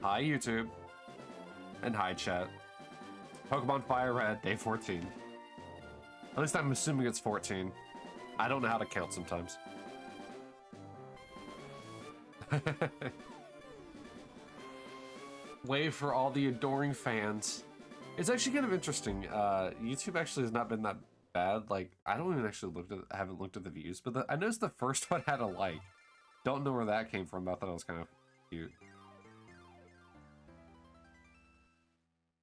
Hi, YouTube. And hi, chat. Pokemon Fire Red, day 14. At least I'm assuming it's 14. I don't know how to count sometimes. Wave for all the adoring fans. It's actually kind of interesting. YouTube actually has not been that bad. Like, I don't even actually haven't looked at the views, but I noticed the first one had a like. Don't know where that came from, but I thought it was kind of cute.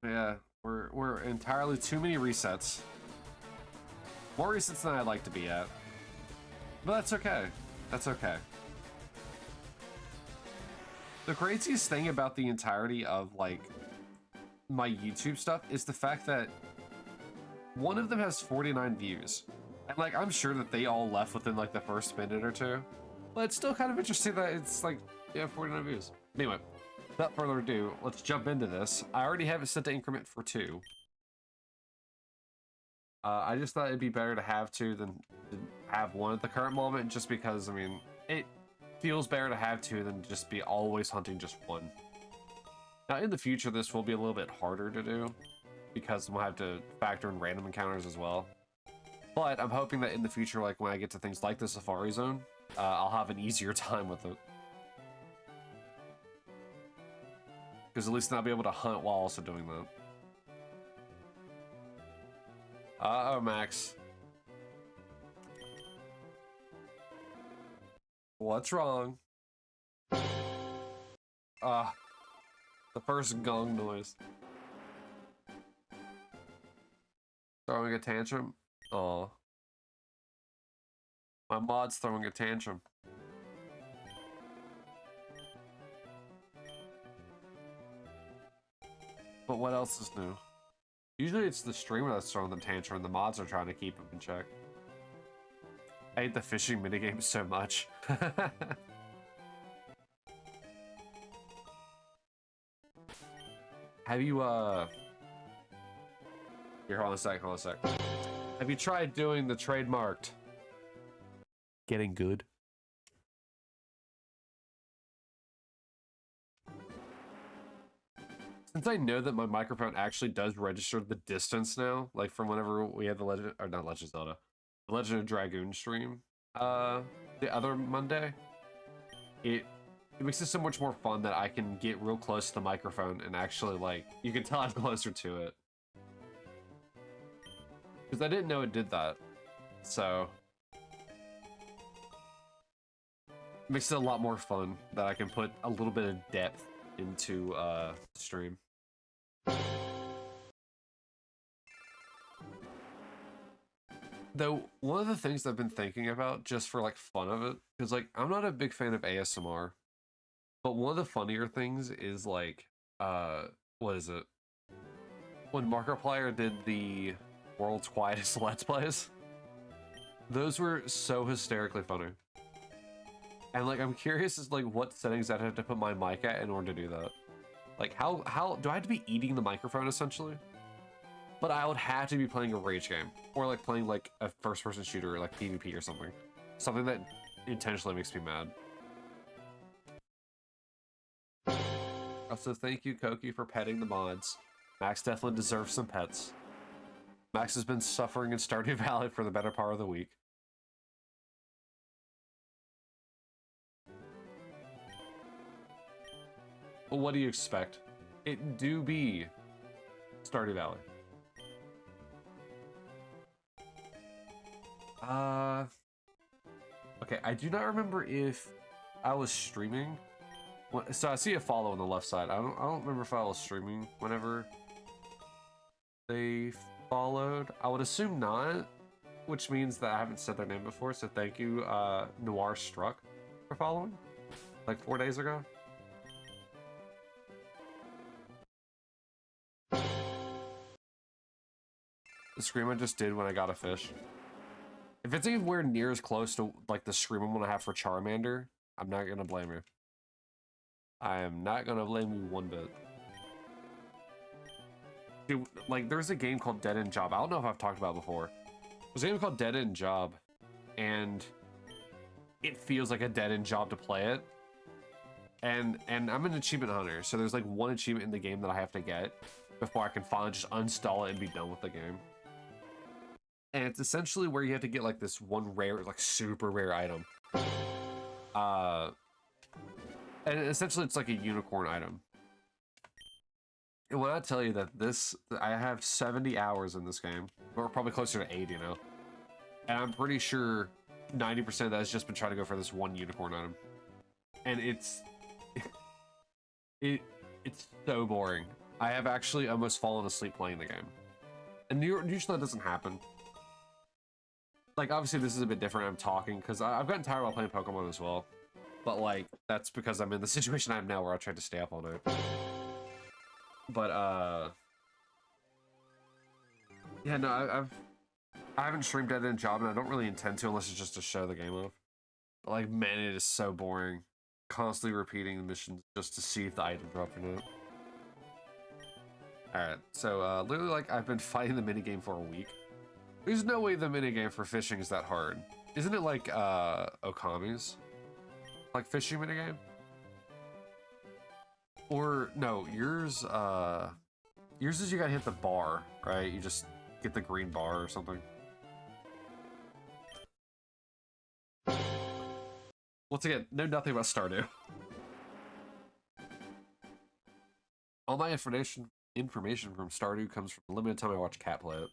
Yeah, we're entirely too many resets. More resets than I'd like to be at. But that's okay. That's okay. The craziest thing about the entirety of, like, my YouTube stuff is the fact that one of them has 49 views. And, like, I'm sure that they all left within, like, the first minute or two. But it's still kind of interesting that it's, like, yeah, 49 views. Anyway, without further ado, let's jump into this. I already have it set to increment for 2. I just thought it'd be better to have 2 than to have 1 at the current moment, just because, I mean, it feels better to have 2 than just be always hunting just 1. Now, in the future, this will be a little bit harder to do, because we'll have to factor in random encounters as well. But I'm hoping that in the future, like when I get to things like the Safari Zone, I'll have an easier time with it. Because at least then I'll be able to hunt while also doing that. Uh-oh, Max. What's wrong? The first gong noise. Throwing a tantrum? Aw. My mod's throwing a tantrum. But what else is new? Usually it's the streamer that's throwing the tantrum, and the mods are trying to keep him in check. I hate the fishing minigame so much. Have you, Here, hold on a sec, hold on a sec. Have you tried doing the trademarked getting good? Since I know that my microphone actually does register the distance now, like from whenever we had the Legend, or not Legend Zelda, the Legend of Dragoon stream, the other Monday, it makes it so much more fun that I can get real close to the microphone and actually, like, you can tell I'm closer to it. Because I didn't know it did that, so it makes it a lot more fun that I can put a little bit of depth into the stream. Though, one of the things I've been thinking about, just for, like, fun of it, because, like, I'm not a big fan of ASMR, but one of the funnier things is, like, what is it? When Markiplier did the World's Quietest Let's Plays, those were so hysterically funny. And, like, I'm curious as, like, what settings I'd have to put my mic at in order to do that. Like, how do I have to be eating the microphone, essentially? But I would have to be playing a rage game, or like playing like a first-person shooter, like PvP or something. Something that intentionally makes me mad. Also, thank you, Koki, for petting the mods. Max definitely deserves some pets. Max has been suffering in Stardew Valley for the better part of the week. Well, what do you expect? It do be Stardew Valley. Okay, I do not remember if I was streaming. So I see a follow on the left side. I don't remember if I was streaming whenever they followed. I would assume not, which means that I haven't said their name before. So thank you, Noir Struck, for following, like 4 days ago. The scream I just did when I got a fish. If it's anywhere near as close to like the screaming one I have for Charmander, I'm not gonna blame you. I am not gonna blame you one bit. Dude, like, there's a game called Dead End Job. I don't know if I've talked about it before. There's a game called Dead End Job, and it feels like a dead end job to play it. And I'm an achievement hunter, so there's like one achievement in the game that I have to get before I can finally just uninstall it and be done with the game. And it's essentially where you have to get like this one rare, like super rare item. And essentially it's like a unicorn item. And when I tell you that I have 70 hours in this game, or probably closer to 80 now. And I'm pretty sure 90% of that has just been trying to go for this one unicorn item. And it's so boring. I have actually almost fallen asleep playing the game. And usually that doesn't happen. Like, obviously this is a bit different. I'm talking because I've gotten tired while playing Pokemon as well. But like, that's because I'm in the situation I'm now where I tried to stay up all night. But yeah, no, I haven't streamed at a job, and I don't really intend to unless it's just to show the game off. But like, man, it is so boring. Constantly repeating the missions just to see if the item dropped or not. Alright, so literally, like, I've been fighting the minigame for a week. There's no way the minigame for fishing is that hard. Isn't it like Okami's? Like fishing minigame? Or no, yours is you gotta hit the bar, right? You just get the green bar or something. Once again, know nothing about Stardew. All my information from Stardew comes from the limited time I watch Cat play it.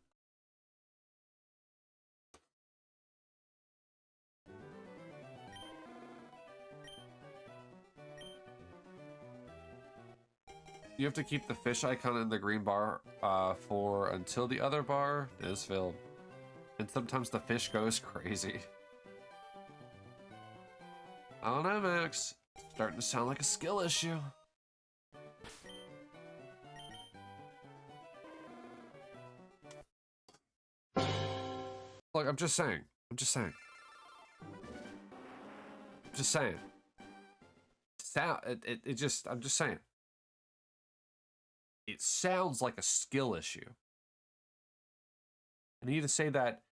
You have to keep the fish icon in the green bar for until the other bar is filled. And sometimes the fish goes crazy. I don't know, Max. It's starting to sound like a skill issue. Look, I'm just saying. I'm just saying. I'm just saying. It sounds like a skill issue. I need to say that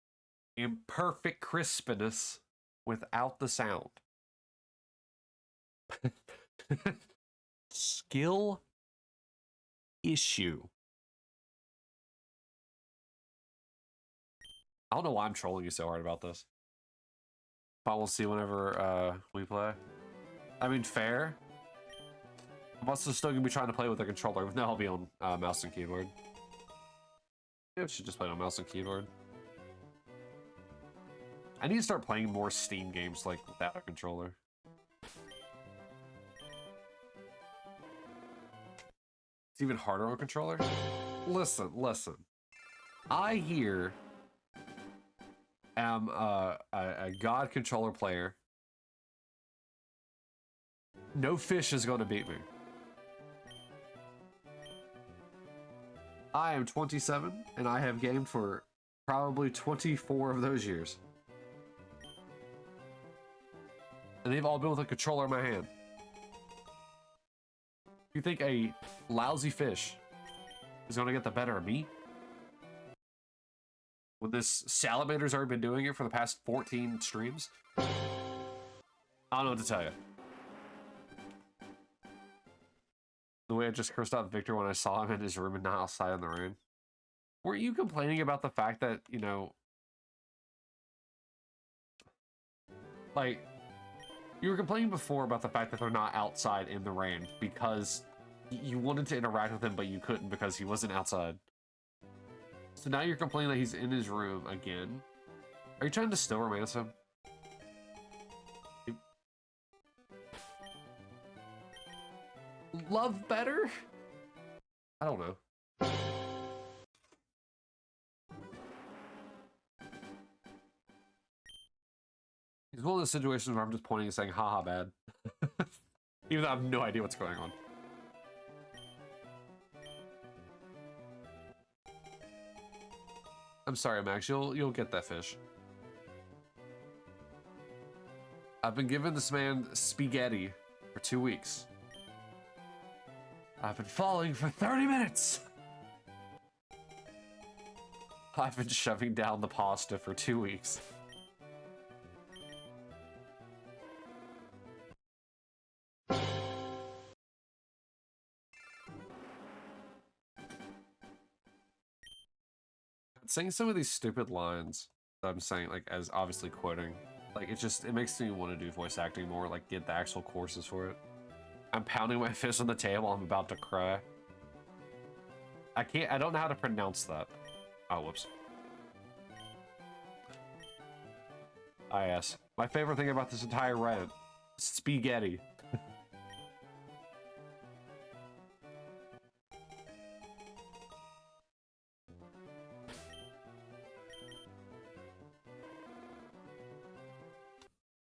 imperfect crispness without the sound. Skill issue. I don't know why I'm trolling you so hard about this. But we'll see whenever we play. I mean, fair. I'm also still gonna be trying to play with a controller. No, I'll be on mouse and keyboard. Maybe I should just play on mouse and keyboard. I need to start playing more Steam games like without a controller. It's even harder on a controller. Listen. I here am a god controller player. No fish is going to beat me. I am 27, and I have gamed for probably 24 of those years. And they've all been with a controller in my hand. You think a lousy fish is going to get the better of me? When this salamander's already been doing it for the past 14 streams? I don't know what to tell you. The way I just cursed out Victor when I saw him in his room and not outside in the rain. Were you complaining about the fact that, you know, like, you were complaining before about the fact that they're not outside in the rain because you wanted to interact with him, but you couldn't because he wasn't outside. So now you're complaining that he's in his room again. Are you trying to still romance him? Love better? I don't know. It's one of those situations where I'm just pointing and saying, haha, bad. Even though I have no idea what's going on. I'm sorry, Max, you'll get that fish. I've been giving this man spaghetti for 2 weeks. I've been falling for 30 minutes! I've been shoving down the pasta for 2 weeks. Saying some of these stupid lines that I'm saying, like, as obviously quoting, like, it makes me want to do voice acting more, like, get the actual courses for it. I'm pounding my fist on the table, I'm about to cry. I don't know how to pronounce that. Oh, whoops. Yes. My favorite thing about this entire rant, spaghetti.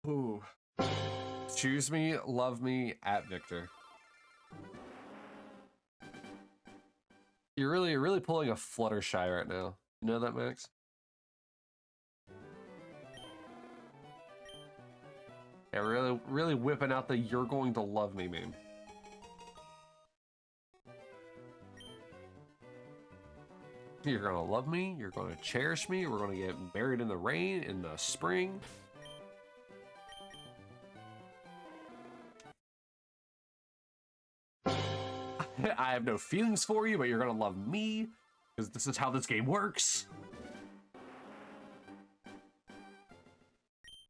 Ooh. Choose me, love me, at Victor. You're really pulling a Fluttershy right now. You know that, Max? Yeah, really whipping out the "you're going to love me" meme. You're gonna love me, you're gonna cherish me, we're gonna get married in the rain in the spring. I have no feelings for you, but you're gonna love me, because this is how this game works.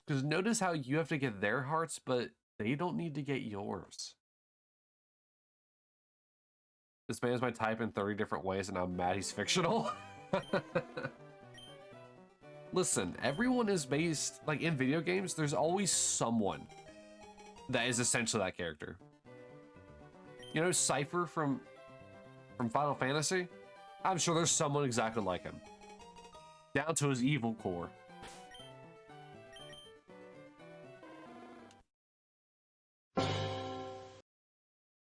Because notice how you have to get their hearts, but they don't need to get yours. This man is my type in 30 different ways, and I'm mad he's fictional. Listen, everyone is based, like, in video games, there's always someone that is essentially that character. You know Cypher from Final Fantasy? I'm sure there's someone exactly like him. Down to his evil core.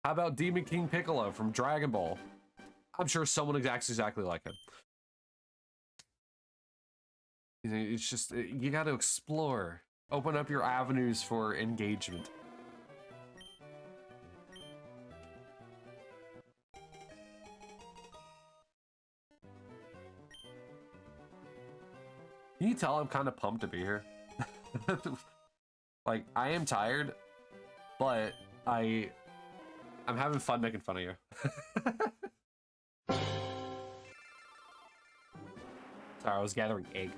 How about Demon King Piccolo from Dragon Ball? I'm sure someone acts exactly like him. It's just, you gotta explore. Open up your avenues for engagement. Can you tell I'm kind of pumped to be here? Like, I am tired, but I'm having fun making fun of you. Sorry, I was gathering egg.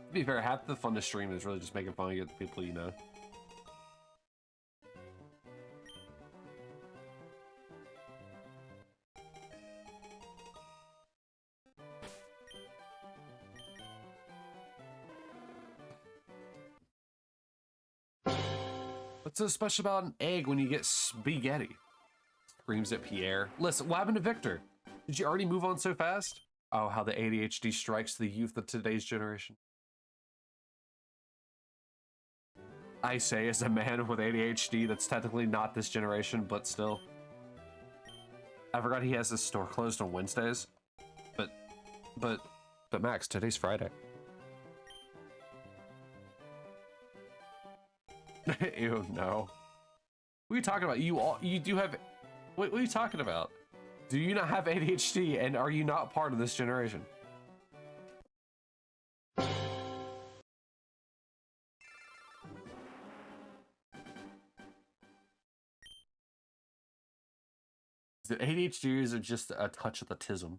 To be fair, half the fun to stream is really just making fun of you, the people you know. What's so special about an egg when you get spaghetti? Screams at Pierre. Listen, what happened to Victor? Did you already move on so fast? Oh, how the ADHD strikes the youth of today's generation. I say as a man with ADHD that's technically not this generation, but still. I forgot he has his store closed on Wednesdays. But Max, today's Friday. Ew, no. What are you talking about? You do have, what are you talking about? Do you not have ADHD and are you not part of this generation? The ADHD are just a touch of autism.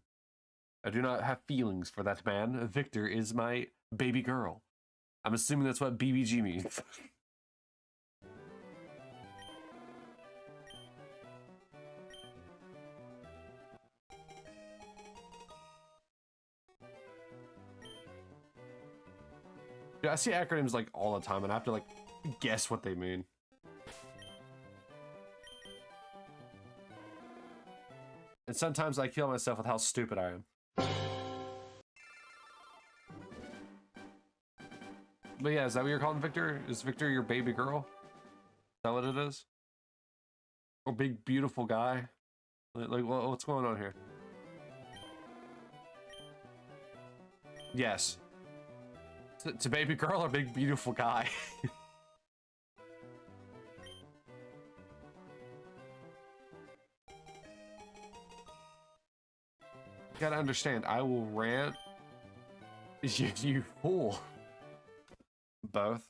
I do not have feelings for that man. Victor is my baby girl. I'm assuming that's what BBG means. Yeah, I see acronyms like all the time and I have to like guess what they mean. And sometimes I kill myself with how stupid I am. But yeah, is that what you're calling Victor? Is Victor your baby girl? Is that what it is? Or big beautiful guy? Like what's going on here? Yes. To baby girl or big beautiful guy? You gotta understand, I will rant. You fool. Both.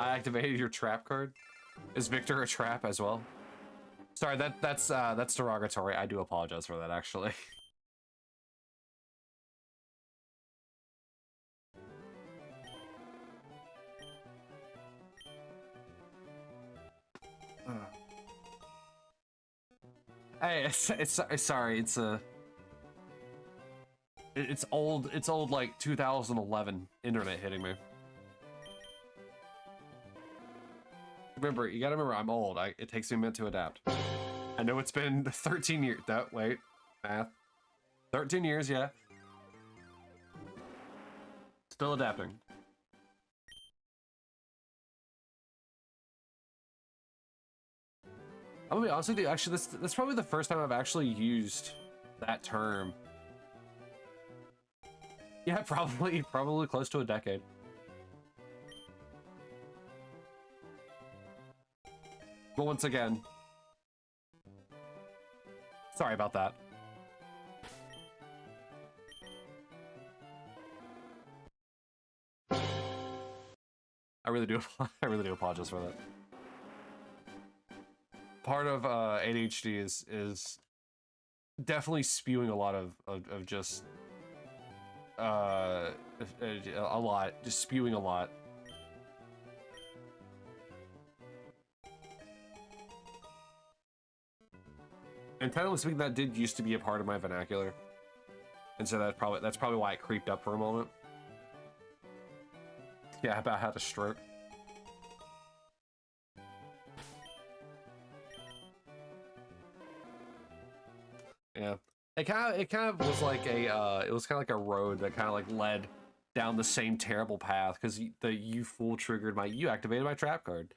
I activated your trap card. Is Victor a trap as well? Sorry, that's derogatory. I do apologize for that, actually. Hey, it's sorry. It's old. It's old like 2011 internet hitting me. Remember, you gotta remember, I'm old. It takes me a minute to adapt. I know it's been 13 years. Wait, math. 13 years, yeah. Still adapting. I'm gonna be honest with you, actually, that's probably the first time I've actually used that term. Yeah, probably close to a decade. But once again, sorry about that. I really do apologize for that. Part of ADHD is definitely spewing a lot of just a lot, just spewing a lot. And technically speaking, that did used to be a part of my vernacular, and so that's probably why it creeped up for a moment. Yeah, about how to stroke. Yeah, it kind of was like a it was kind of like a road that kind of like led down the same terrible path because the you fool triggered my you activated my trap card.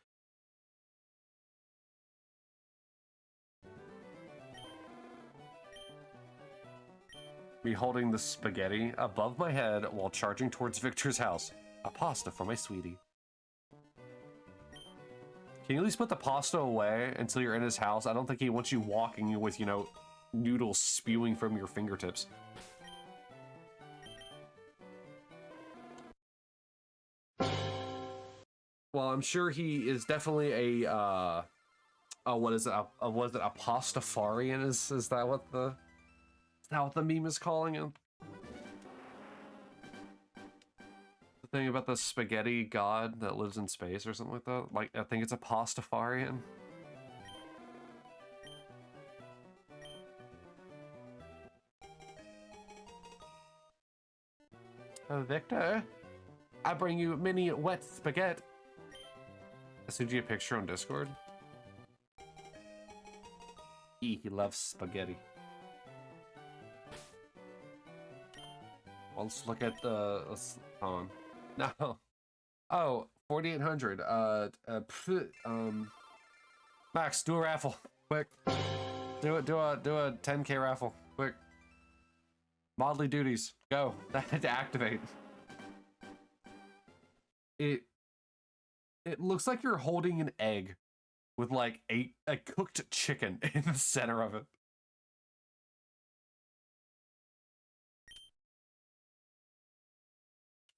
Me holding the spaghetti above my head while charging towards Victor's house. A pasta for my sweetie. Can you at least put the pasta away until you're in his house? I don't think he wants you walking with, you know, noodles spewing from your fingertips. Well, I'm sure he is definitely a what is it? Was it a pastafarian? Is that what the meme is calling him? The thing about the spaghetti god that lives in space or something like that? Like, I think it's a pastafarian. Oh, Victor, I bring you mini wet spaghetti. I sent you a picture on Discord. He loves spaghetti. Well, let's look at the no. Oh, 4,800. Max, do a raffle, quick. Do a 10K raffle, quick. Modly duties, go. To activate. It looks like you're holding an egg with like a cooked chicken in the center of it.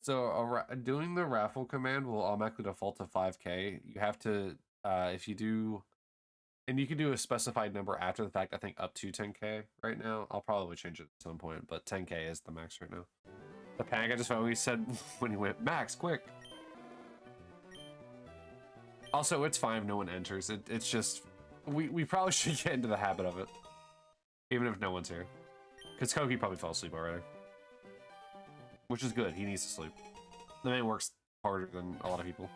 So doing the raffle command will automatically default to 5K. You have to, if you do, and you can do a specified number after the fact, I think up to 10K right now. I'll probably change it at some point, but 10K is the max right now. The panic I just felt when he said, when he went, Max, quick. Also, it's fine if no one enters. It's just, we probably should get into the habit of it. Even if no one's here. Because Koki probably fell asleep already. Which is good, he needs to sleep. The man works harder than a lot of people.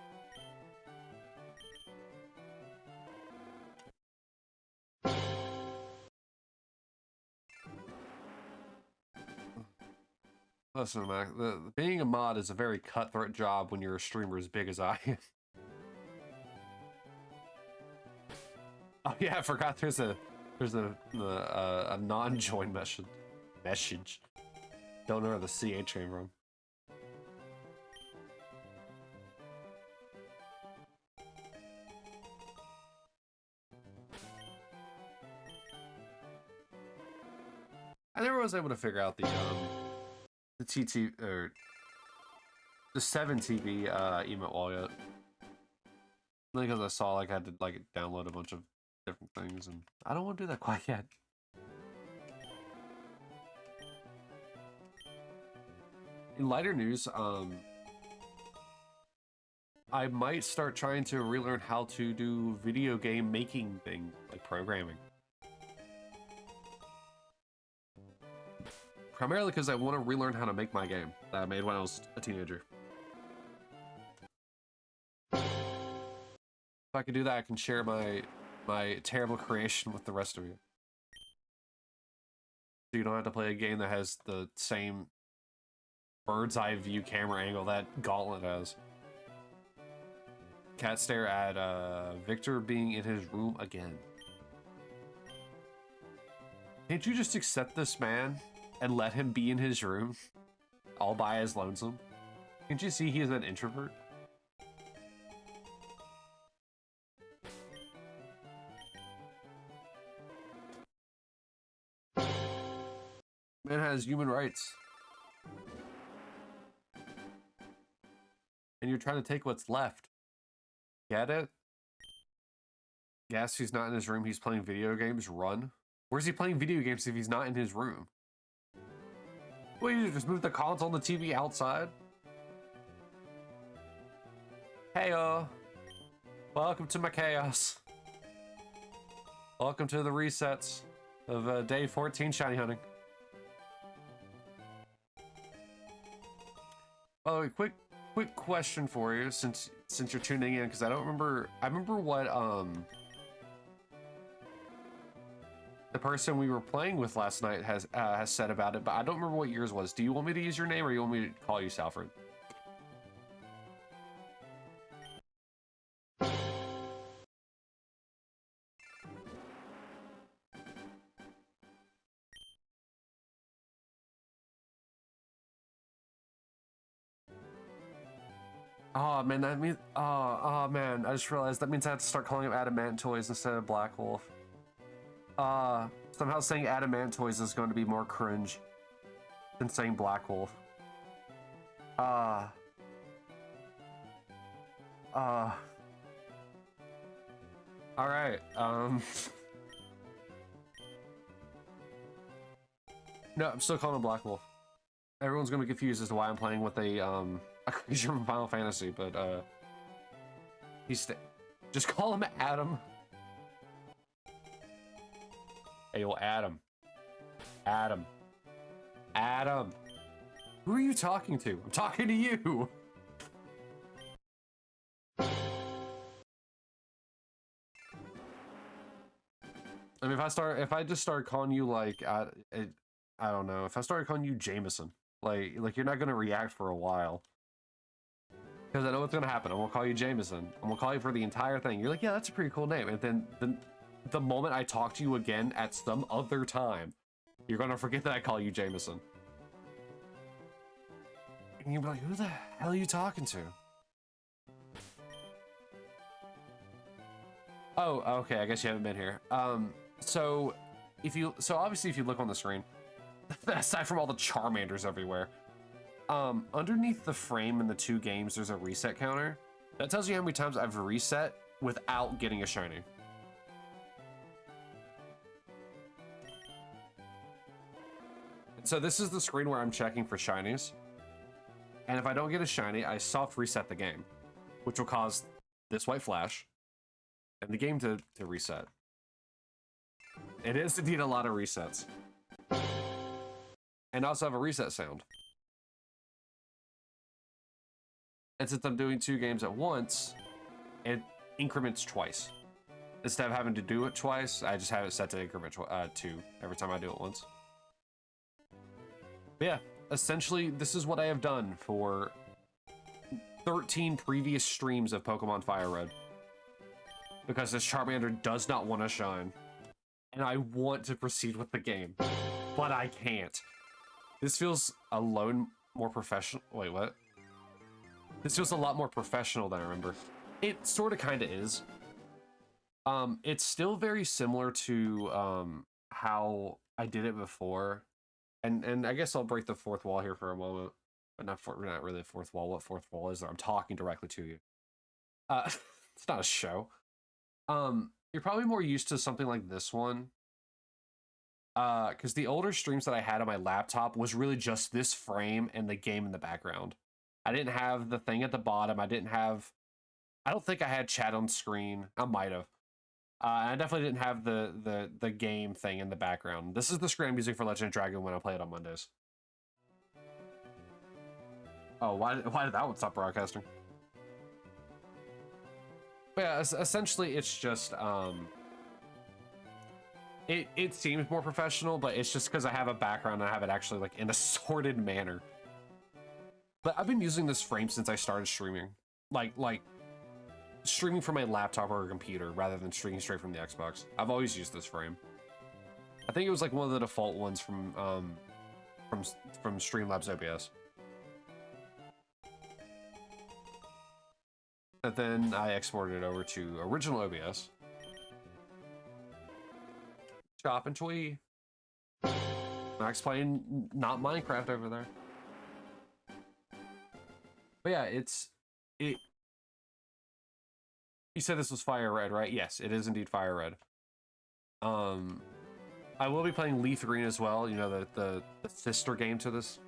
Listen, Mac, being a mod is a very cutthroat job when you're a streamer as big as I am. Oh yeah, I forgot there's a non-join message. Don't know where the CH came from. I never was able to figure out the TT or the 7 TV emote wall yet. Because I saw like I had to like download a bunch of different things, and I don't want to do that quite yet. In lighter news, I might start trying to relearn how to do video game making things, like programming. Primarily because I want to relearn how to make my game that I made when I was a teenager. If I could do that, I can share my terrible creation with the rest of you. So you don't have to play a game that has the same bird's eye view camera angle that Gauntlet has. Cat stare at Victor being in his room again. Can't you just accept this man and let him be in his room all by his lonesome? Can't you see he is an introvert? Man has human rights. And you're trying to take what's left. Get it? Yes, he's not in his room. He's playing video games. Run. Where's he playing video games if he's not in his room? What, you just move the console and the TV outside? Hey, welcome to my chaos. Welcome to the resets of day 14 shiny hunting. Oh, quick question for you, since you're tuning in, because I remember what the person we were playing with last night has said about it, but I don't remember what yours was. Do you want me to use your name, or you want me to call you Salfred? Oh man, that means oh man, I just realized that means I have to start calling him Adamantoys instead of Black Wolf. Somehow saying Adamantoys is going to be more cringe than saying Black Wolf. Alright, no, I'm still calling him Black Wolf. Everyone's gonna be confused as to why I'm playing with a creature from Final Fantasy, but just call him Adam. Hey, yo, Adam. Adam. Who are you talking to? I'm talking to you. I mean, if I just start calling you like, I don't know. If I started calling you Jameson, like you're not gonna react for a while. Because I know what's gonna happen. I'm gonna call you Jameson. I'm gonna call you for the entire thing. You're like, yeah, that's a pretty cool name. And then the moment I talk to you again at some other time, you're gonna forget that I call you Jameson. And you'll be like, who the hell are you talking to? Oh, okay, I guess you haven't been here. So obviously if you look on the screen, aside from all the Charmanders everywhere, underneath the frame in the two games, there's a reset counter. That tells you how many times I've reset without getting a shiny. So this is the screen where I'm checking for shinies. And if I don't get a shiny, I soft reset the game, which will cause this white flash and the game to reset. It is indeed a lot of resets. And I also have a reset sound. And since I'm doing two games at once, it increments twice. Instead of having to do it twice, I just have it set to increment 2 every time I do it once. But yeah, essentially, this is what I have done for 13 previous streams of Pokemon Fire Red. Because this Charmander does not want to shine. And I want to proceed with the game, but I can't. This feels more professional. Wait, what? This feels a lot more professional than I remember. It sort of kind of is. It's still very similar to how I did it before. And I guess I'll break the fourth wall here for a moment. But not really the fourth wall. What fourth wall is there? I'm talking directly to you. It's not a show. You're probably more used to something like this one. Because the older streams that I had on my laptop was really just this frame and the game in the background. I didn't have the thing at the bottom. I don't think I had chat on screen. I might have. I definitely didn't have the game thing in the background. This is the screen I'm using for Legend of Dragon when I play it on Mondays. Oh, why did that one stop broadcasting? But yeah, essentially it's just it seems more professional, but it's just because I have a background and I have it actually like in a sorted manner. But I've been using this frame since I started streaming. Like streaming from my laptop or a computer rather than streaming straight from the Xbox. I've always used this frame. I think it was like one of the default ones from Streamlabs OBS. And then I exported it over to original OBS. Chop and Twee. Max playing not Minecraft over there. But yeah, you said this was Fire Red, right? Yes, it is indeed Fire Red. I will be playing Leaf Green as well, you know, the sister game to this.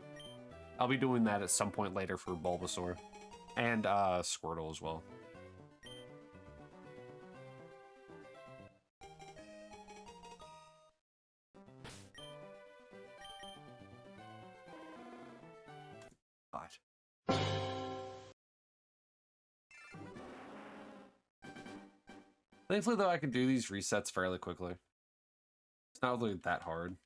I'll be doing that at some point later for Bulbasaur. And Squirtle as well. God. Thankfully, though, I can do these resets fairly quickly. It's not really that hard.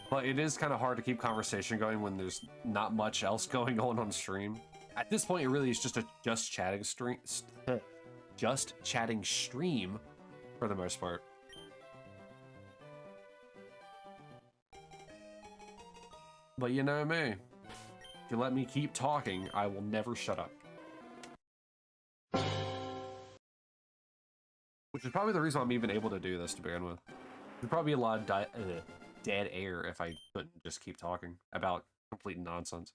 But it is kind of hard to keep conversation going when there's not much else going on stream. At this point, it really is just a just chatting stream for the most part. But you know me. If you let me keep talking, I will never shut up. Which is probably the reason I'm even able to do this to begin with. There'd probably be a lot of dead air if I couldn't just keep talking about complete nonsense.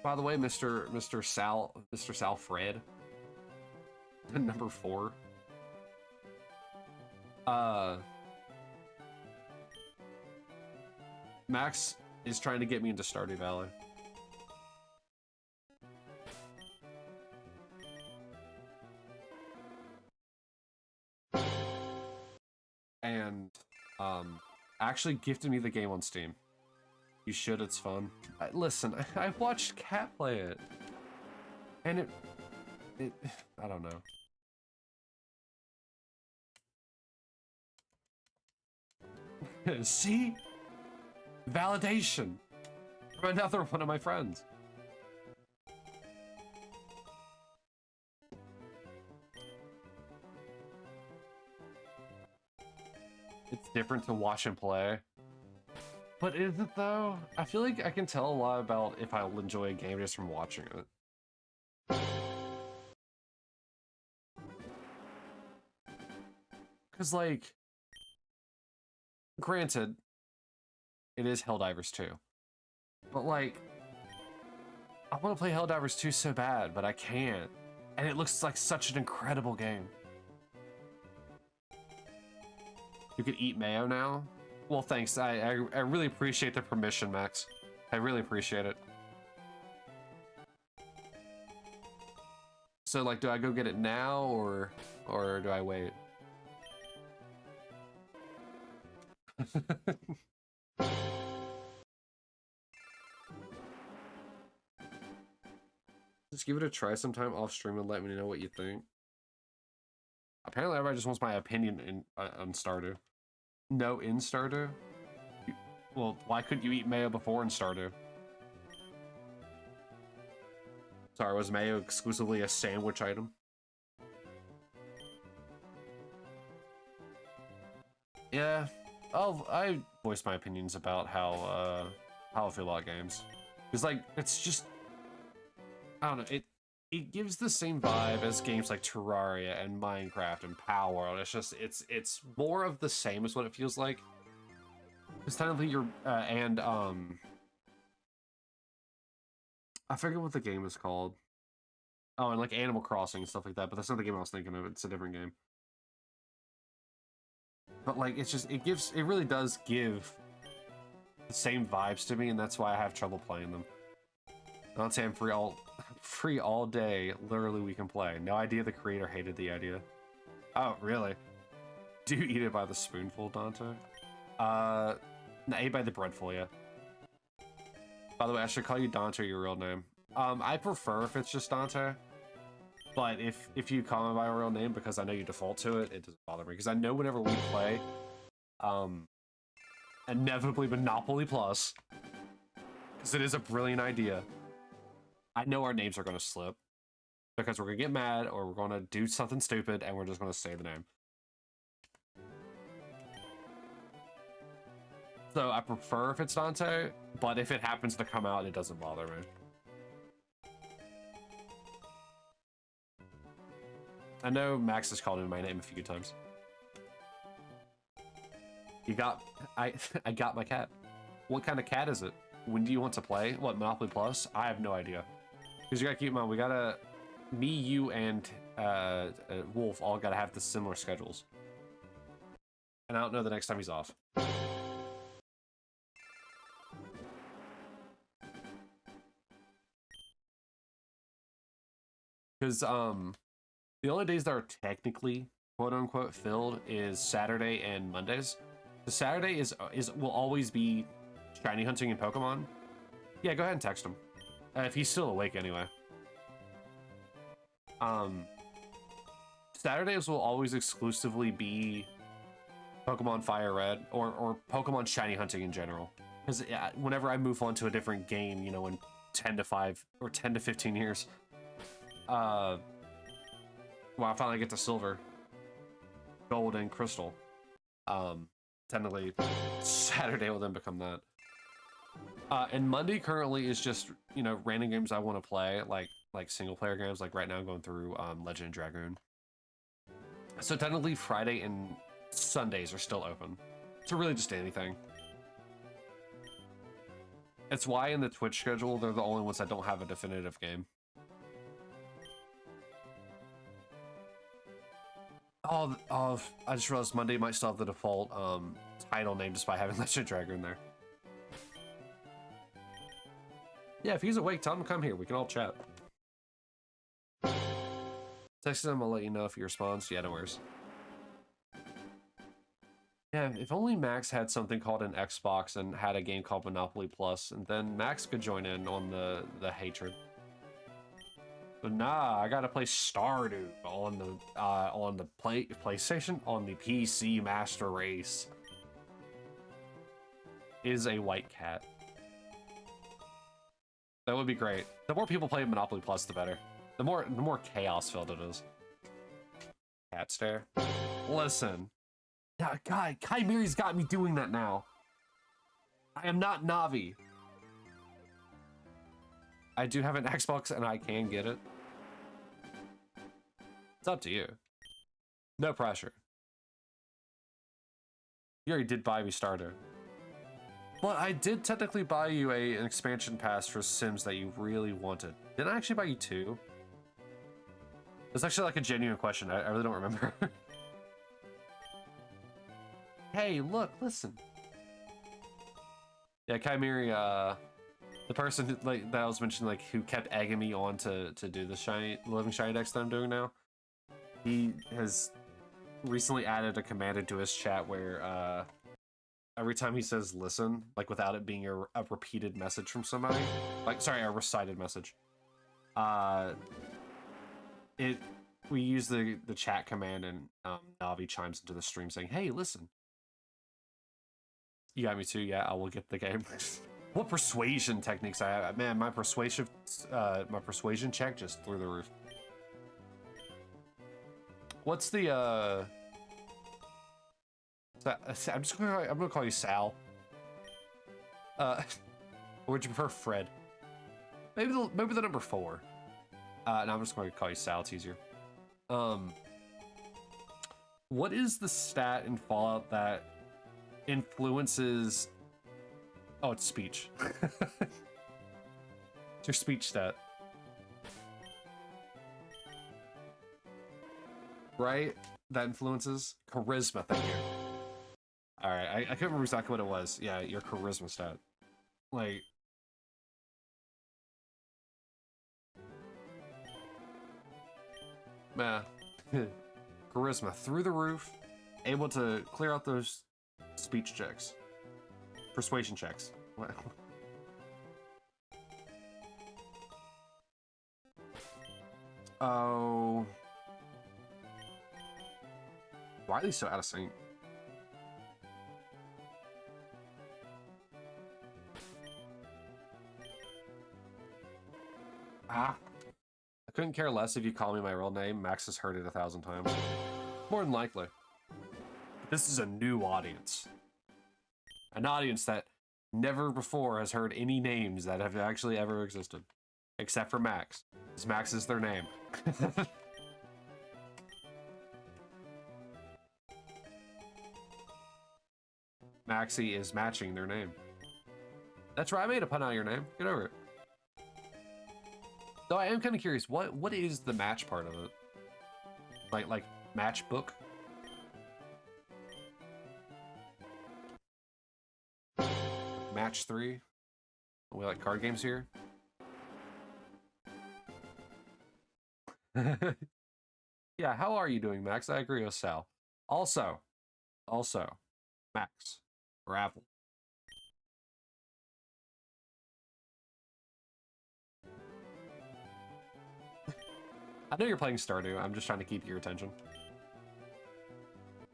By the way, Mr. Salfred, number 4. Max is trying to get me into Stardew Valley. And actually gifted me the game on Steam. You should, it's fun. Listen, I've watched Cat play it. And it I don't know. See? Validation from another one of my friends. It's different to watch and play. But is it though? I feel like I can tell a lot about if I'll enjoy a game just from watching it. Because, like, granted, it is Helldivers 2. But, like, I want to play Helldivers 2 so bad, but I can't. And it looks like such an incredible game. You could eat mayo now? Well, thanks. I really appreciate the permission, Max. I really appreciate it. So, like, do I go get it now, or do I wait? Just give it a try sometime off stream and let me know what you think. Apparently, everybody just wants my opinion on Stardew. No, in Stardew? Well, why couldn't you eat mayo before in Stardew? Sorry, was mayo exclusively a sandwich item? Yeah, I voice my opinions about how I feel about games. Because, like, it's just, I don't know, it gives the same vibe as games like Terraria and Minecraft and Power World. It's just it's more of the same is what it feels like. It's technically you're I forget what the game is called. Oh, and like Animal Crossing and stuff like that, but that's not the game I was thinking of. It's a different game. But like it's just it really does give the same vibes to me, and that's why I have trouble playing them. Not saying free all day. Literally, we can play. No idea the creator hated the idea. Oh, really? Do you eat it by the spoonful, Dante? No, ate by the breadful, yeah. By the way, I should call you Dante, your real name. I prefer if it's just Dante. But if you call me by a real name, because I know you default to it, it doesn't bother me. Because I know whenever we play, inevitably Monopoly Plus, because it is a brilliant idea, I know our names are going to slip. Because we're going to get mad, or we're going to do something stupid, and we're just going to say the name. So I prefer if it's Dante, but if it happens to come out, it doesn't bother me. I know Max has called in my name a few times. I got my cat. What kind of cat is it? When do you want to play? What, Monopoly Plus? I have no idea. Because you gotta keep in mind, we gotta... Me, you, and Wolf all gotta have the similar schedules. And I don't know the next time he's off. Because, the only days that are technically, quote-unquote, filled is Saturday and Mondays. The Saturday will always be shiny hunting and Pokemon. Yeah, go ahead and text him. If he's still awake, anyway. Saturdays will always exclusively be Pokemon Fire Red, or Pokemon shiny hunting in general. Because whenever I move on to a different game, you know, in 10 to 15 years, well, I finally get to Silver, Gold, and Crystal. Technically, Saturday will then become that. And Monday currently is just, you know, random games I want to play, like single player games. Like right now I'm going through Legend Dragoon. So technically Friday and Sundays are still open. So really just anything. It's why in the Twitch schedule, they're the only ones that don't have a definitive game. Oh, I just realized Monday might still have the default title name despite having Legend Dragoon there. Yeah, if he's awake, tell him to come here. We can all chat. Text him, I'll let you know if he responds. Yeah, no worries. Yeah, if only Max had something called an Xbox and had a game called Monopoly Plus, and then Max could join in on the hatred. But nah, I gotta play Stardew on the PlayStation, on the PC Master Race. Is a white cat. That would be great. The more people play Monopoly Plus, the better. The more chaos filled it is. Cat stare. Listen. God, Chimera's got me doing that now. I am not Navi. I do have an Xbox and I can get it. It's up to you. No pressure. You already did buy me Stardew. But I did technically buy you an expansion pass for Sims that you really wanted. Did I actually buy you 2? It's actually like a genuine question. I really don't remember. Hey, look, listen. Yeah, Chimera, the person who, like that I was mentioning, like who kept egging me on to do the Living Shiny Dex that I'm doing now. He has recently added a command into his chat where every time he says listen, like without it being a repeated message from somebody, like, sorry, a recited message, we use the chat command, and Navi chimes into the stream saying, hey, listen. You got me too, yeah, I will get the game. What persuasion techniques I have. Man, my persuasion check just through the roof. What's the I'm gonna call you Sal. Or would you prefer Fred? Maybe the number 4. No, I'm just going to call you Sal. It's easier. What is the stat in Fallout that influences... Oh, it's speech. It's your speech stat. Right? That influences? Charisma, thank you. Alright, I couldn't remember exactly what it was. Yeah, your charisma stat. Like... Meh. Charisma through the roof. Able to clear out those speech checks. Persuasion checks. What? Oh... Why are they so out of sync? Ah. I couldn't care less if you call me my real name. Max has heard it 1,000 times. More than likely. This is a new audience. An audience that never before has heard any names that have actually ever existed. Except for Max. Because Max is their name. Maxie is matching their name. That's right, I made a pun out of your name. Get over it. Though I am kind of curious, what is the match part of it? Like match book? Match 3? We like card games here? Yeah, how are you doing, Max? I agree with Sal. Also, Max, gravel. I know you're playing Stardew. I'm just trying to keep your attention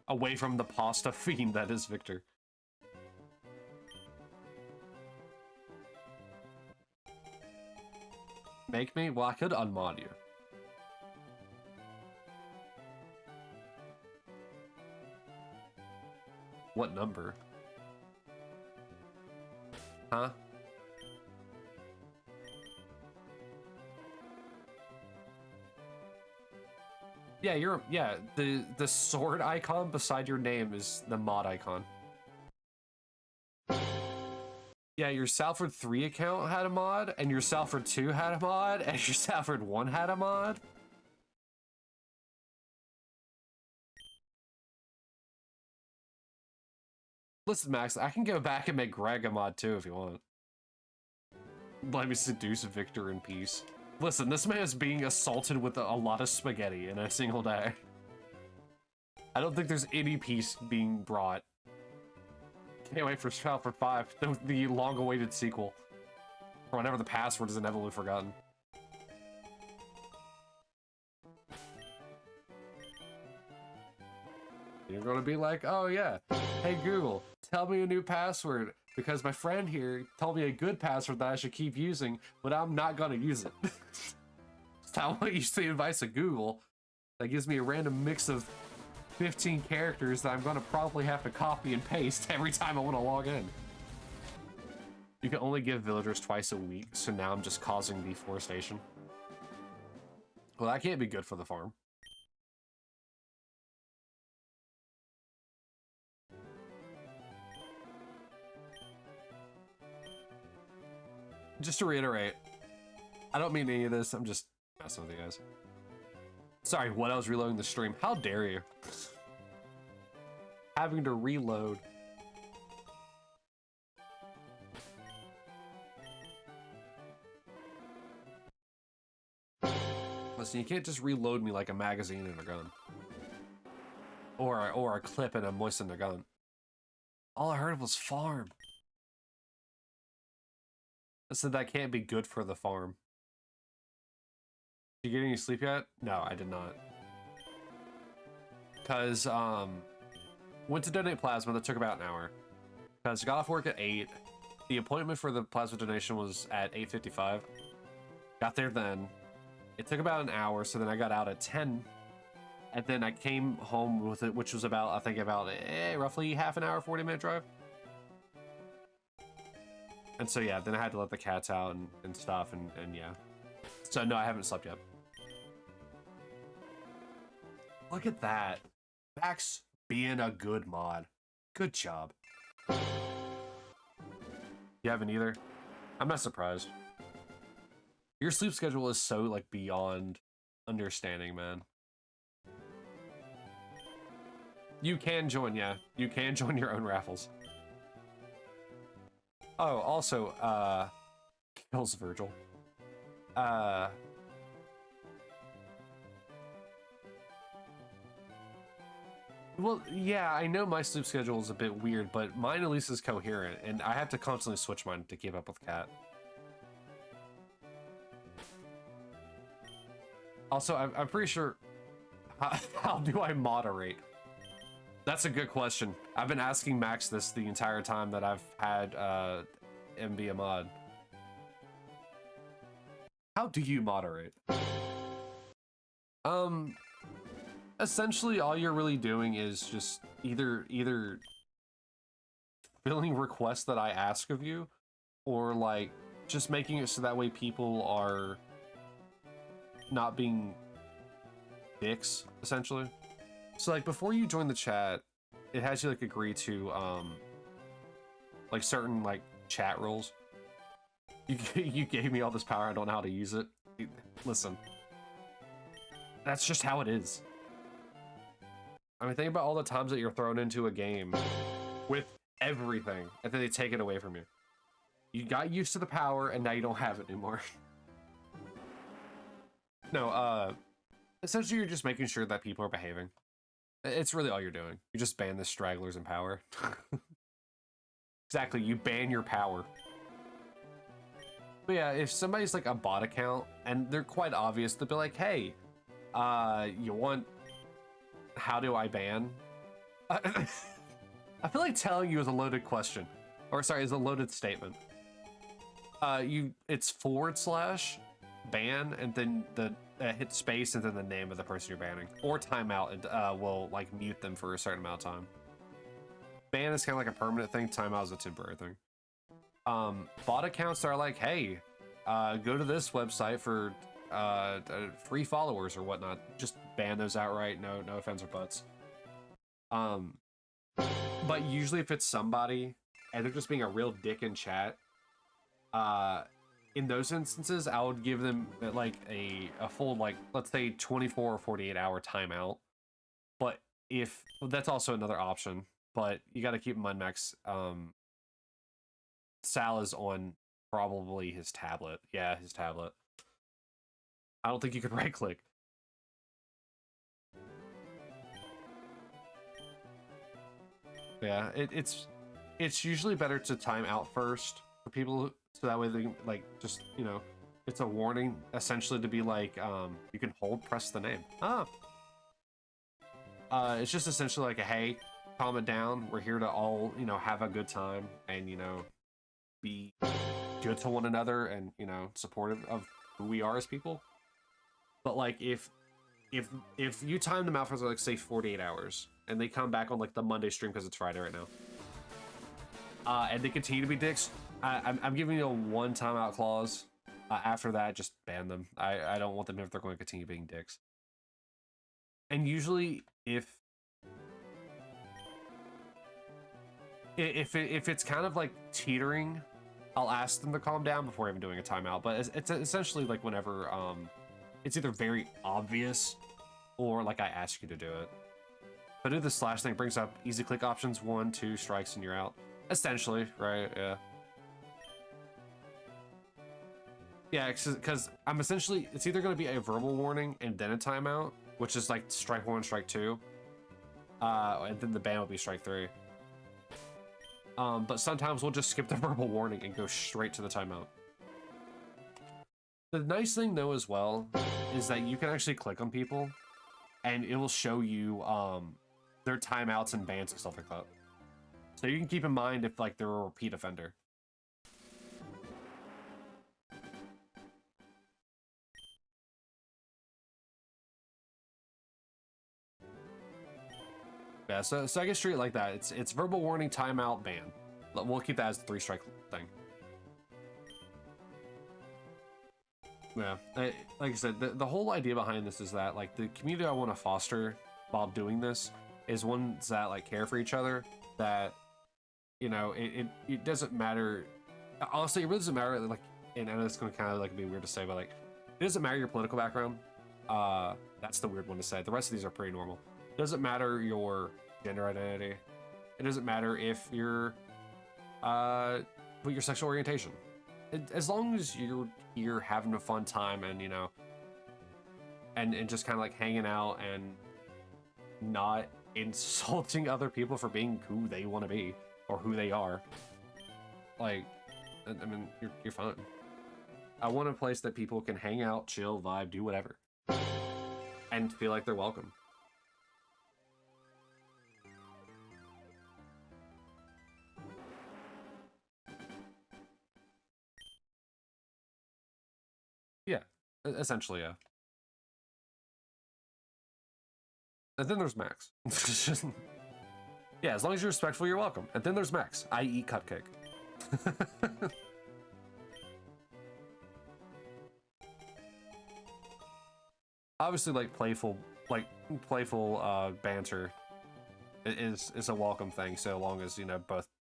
away from the pasta fiend that is Victor. Make me? Well, I could unmod you. What number? Huh? Yeah, the sword icon beside your name is the mod icon. Yeah, your Salfred 3 account had a mod, and your Salfred 2 had a mod, and your Salfred 1 had a mod. Listen, Max, I can go back and make Greg a mod too if you want. Let me seduce Victor in peace. Listen, this man is being assaulted with a lot of spaghetti in a single day. I don't think there's any peace being brought. Can't wait for Salfred 5, the long-awaited sequel. Or whenever the password is inevitably forgotten. You're gonna be like, oh yeah, hey Google, tell me a new password, because my friend here told me a good password that I should keep using, but I'm not gonna use it. So I want to use the advice of Google that gives me a random mix of 15 characters that I'm gonna probably have to copy and paste every time I want to log in. You can only give villagers twice a week, so now I'm just causing deforestation. Well, that can't be good for the farm. Just to reiterate, I don't mean any of this, I'm just messing with you guys. Sorry, what? I was reloading the stream. How dare you? Having to reload. Listen, you can't just reload me like a magazine and a gun. Or a clip and a moistened a gun. All I heard was farm. I said that can't be good for the farm. Did you get any sleep yet? No, I did not. Because, went to donate plasma, that took about an hour. Because got off work at 8. The appointment for the plasma donation was at 8:55. Got there then. It took about an hour, so then I got out at 10. And then I came home with it, which was about, I think about, roughly half an hour, 40-minute drive. And so, yeah, then I had to let the cats out and stuff, and yeah. So, no, I haven't slept yet. Look at that. Max being a good mod. Good job. You haven't either? I'm not surprised. Your sleep schedule is so, like, beyond understanding, man. You can join, yeah. You can join your own raffles. Oh, also, kills Virgil. Well, yeah, I know my sleep schedule is a bit weird, but mine at least is coherent, and I have to constantly switch mine to keep up with Cat. Also, I'm pretty sure... How do I moderate? That's a good question. I've been asking Max this the entire time that I've had him be a mod. How do you moderate? Essentially all you're really doing is just either filling requests that I ask of you, or like just making it so that way people are not being dicks, essentially. So like before you join the chat, it has you like agree to like certain like chat rules. You gave me all this power, I don't know how to use it. Listen, that's just how it is. I mean, think about all the times that you're thrown into a game with everything, and then they take it away from you. You got used to the power, and now you don't have it anymore. No, essentially you're just making sure that people are behaving. It's really all you're doing. You just ban the stragglers in power. Exactly, you ban your power. But yeah, if somebody's like a bot account, and they're quite obvious, they'll be like, hey, you want... How do I ban? I feel like telling you is a loaded question. Or sorry, is a loaded statement. It's / ban, and then the hit space, and then the name of the person you're banning. Or timeout, and will like mute them for a certain amount of time. Ban is kind of like a permanent thing, timeout is a temporary thing. Bot accounts are like, hey, go to this website for free followers or whatnot. Just ban those outright. No offense or buts. But usually if it's somebody and they're just being a real dick in chat, in those instances, I would give them like a full, like, let's say 24 or 48 hour timeout. But if that's also another option, but you got to keep in mind, Max, Sal is on probably his tablet. Yeah, his tablet. I don't think you could right click. Yeah, it's usually better to time out first for people, so that way they can, like, just, you know, it's a warning essentially to be like, you can press the name. It's just essentially like a, hey, calm it down. We're here to all, you know, have a good time and, you know, be good to one another and, you know, supportive of who we are as people. But like if you time them out for like say 48 hours and they come back on like the Monday stream because it's Friday right now, and they continue to be dicks, I'm giving you a one timeout clause. After that, just ban them. I don't want them if they're going to continue being dicks. And usually if it's kind of like teetering, I'll ask them to calm down before even doing a timeout. But it's essentially like whenever it's either very obvious or like I ask you to do it. If I do the slash thing, it brings up easy click options, 1, 2 strikes, and you're out. Essentially, right? Yeah. Yeah, because I'm essentially, it's either going to be a verbal warning and then a timeout, which is like strike 1, strike 2. And then the ban will be strike 3. But sometimes we'll just skip the verbal warning and go straight to the timeout. The nice thing though as well is that you can actually click on people and it will show you their timeouts and bans and stuff like that. So you can keep in mind if like they're a repeat offender. Yeah, so I guess treat it like that. It's verbal warning, timeout, ban. We'll keep that as the 3 strike thing. Yeah, like I said, the whole idea behind this is that like the community I want to foster while doing this is ones that like care for each other. That, you know, it doesn't matter. Honestly, it really doesn't matter. Like, and I know it's going to kind of like be weird to say, but like, it doesn't matter your political background. That's the weird one to say. The rest of these are pretty normal. It doesn't matter your gender identity. It doesn't matter if you're what your sexual orientation. As long as you're having a fun time and, you know, and just kind of like hanging out and not insulting other people for being who they want to be or who they are, like, I mean, you're fine. I want a place that people can hang out, chill, vibe, do whatever, and feel like they're welcome. Yeah, essentially, yeah. And then there's Max. Yeah, as long as you're respectful, you're welcome. And then there's Max. I eat cupcake. Obviously, like playful banter is a welcome thing, so long as, you know,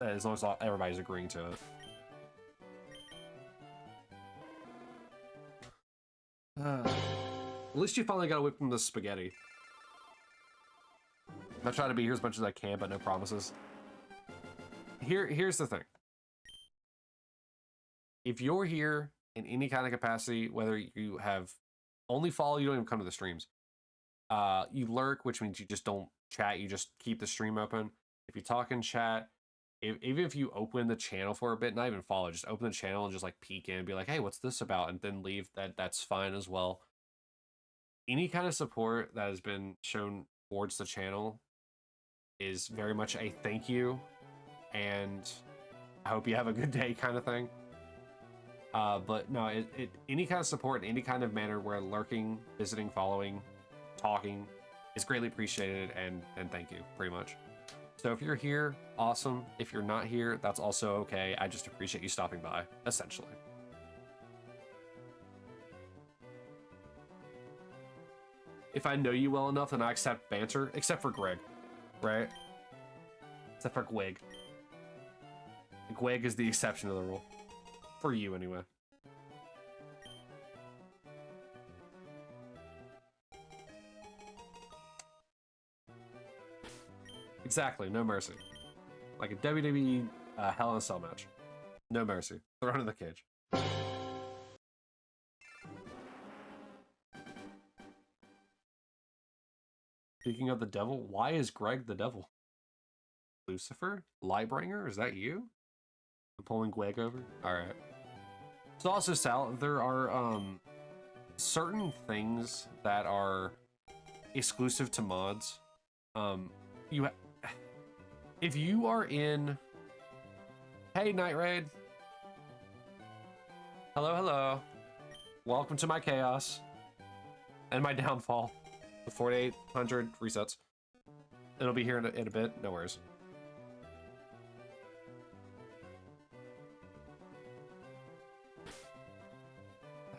as long as everybody's agreeing to it. At least you finally got away from the spaghetti. I try to be here as much as I can, but no promises. Here's the thing. If you're here in any kind of capacity, whether you have only follow, you don't even come to the streams. You lurk, which means you just don't chat, you just keep the stream open. If you talk in chat, even if you open the channel for a bit, not even follow, just open the channel and just like peek in and be like, hey, what's this about? And then leave, that's fine as well. Any kind of support that has been shown towards the channel is very much a thank you, and I hope you have a good day kind of thing. But no, any kind of support in any kind of manner where lurking, visiting, following, talking is greatly appreciated, and thank you, pretty much. So if you're here, awesome. If you're not here, that's also okay. I just appreciate you stopping by, essentially. If I know you well enough, then I accept banter, except for Greg, right? Except for Gwig. Gwig is the exception to the rule. For you, anyway. Exactly, no mercy. Like a WWE Hell in a Cell match. No mercy. Thrown in the cage. Speaking of the devil, why is Greg the devil? Lucifer? Lightbringer? Is that you? I'm pulling Gweg over? Alright. So also, Sal, there are certain things that are exclusive to mods. If you are in... Hey, Night Raid. Hello, hello. Welcome to my chaos. And my downfall. The 4800 resets. It'll be here in a bit. No worries.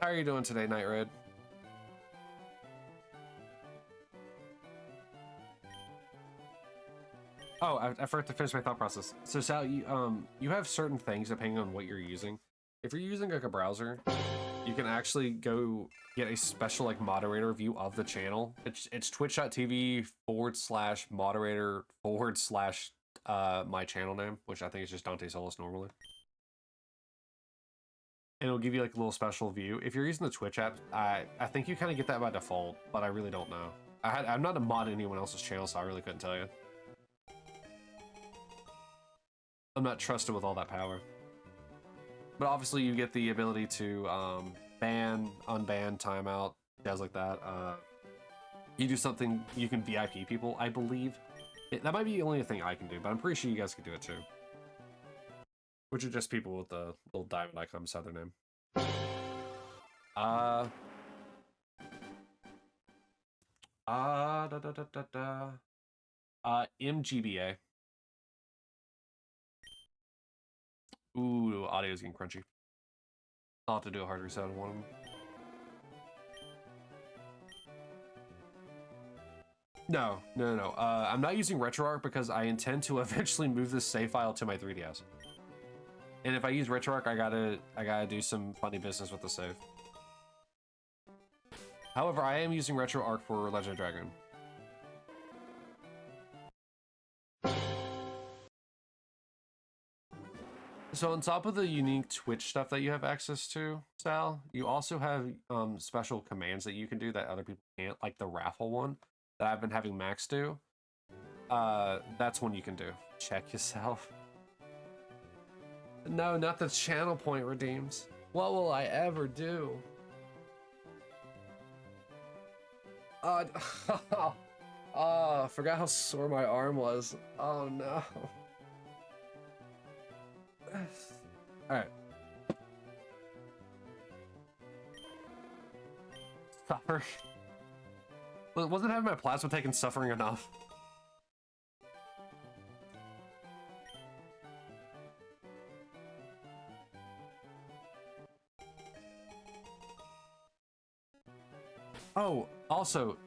How are you doing today, Night Raid? Oh, I forgot to finish my thought process. So Sal, you have certain things depending on what you're using. If you're using like a browser, you can actually go get a special like moderator view of the channel. It's twitch.tv/moderator/ my channel name, which I think is just Dante Solis normally. And it'll give you like a little special view. If you're using the Twitch app, I think you kind of get that by default, but I really don't know. I'm not a mod in anyone else's channel, so I really couldn't tell you. I'm not trusted with all that power. But obviously you get the ability to ban, unban, timeout, guys like that. You do something, you can VIP people, I believe. That might be the only thing I can do, but I'm pretty sure you guys can do it too. Which are just people with the little diamond icon beside their name. MGBA. Ooh, audio's getting crunchy. I'll have to do a hard reset on one of them. No. I'm not using RetroArch because I intend to eventually move this save file to my 3DS. And if I use RetroArch, I gotta do some funny business with the save. However, I am using RetroArch for Legend of Dragon. So on top of the unique Twitch stuff that you have access to, Sal, you also have special commands that you can do that other people can't, like the raffle one that I've been having Max do. That's one you can do. Check yourself. No, not the channel point redeems. What will I ever do? I forgot how sore my arm was. Oh no. Alright. Suffer. Wasn't having my plasma taken suffering enough? Oh, also,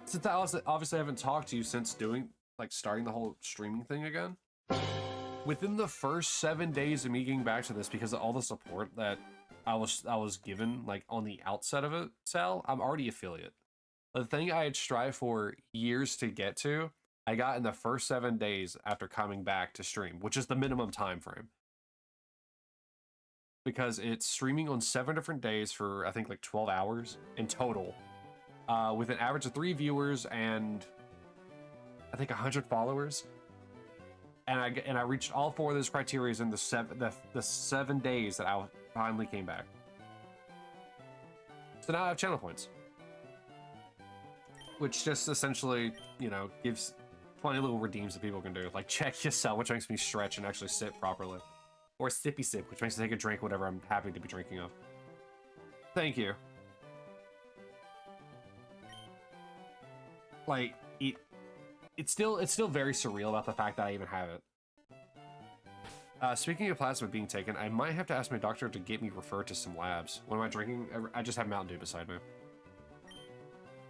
since I obviously haven't talked to you since starting the whole streaming thing again, within the first 7 days of me getting back to this, because of all the support that I was given, like, on the outset of it, Sal, I'm already affiliate. The thing I had strived for years to get to, I got in the first 7 days after coming back to stream, which is the minimum time frame. Because it's streaming on 7 different days for, I think, like 12 hours in total, with an average of 3 viewers and I think 100 followers. And I reached all 4 of those criteria in the 7 days that I finally came back. So now I have channel points, which just essentially, you know, gives funny little redeems that people can do, like check yourself, which makes me stretch and actually sit properly. Or sippy sip, which makes me take a drink whatever I'm happy to be drinking of. Thank you. Like, it's still very surreal about the fact that I even have it. Speaking of plasma being taken, I might have to ask my doctor to get me referred to some labs. What am I drinking? I just have Mountain Dew beside me.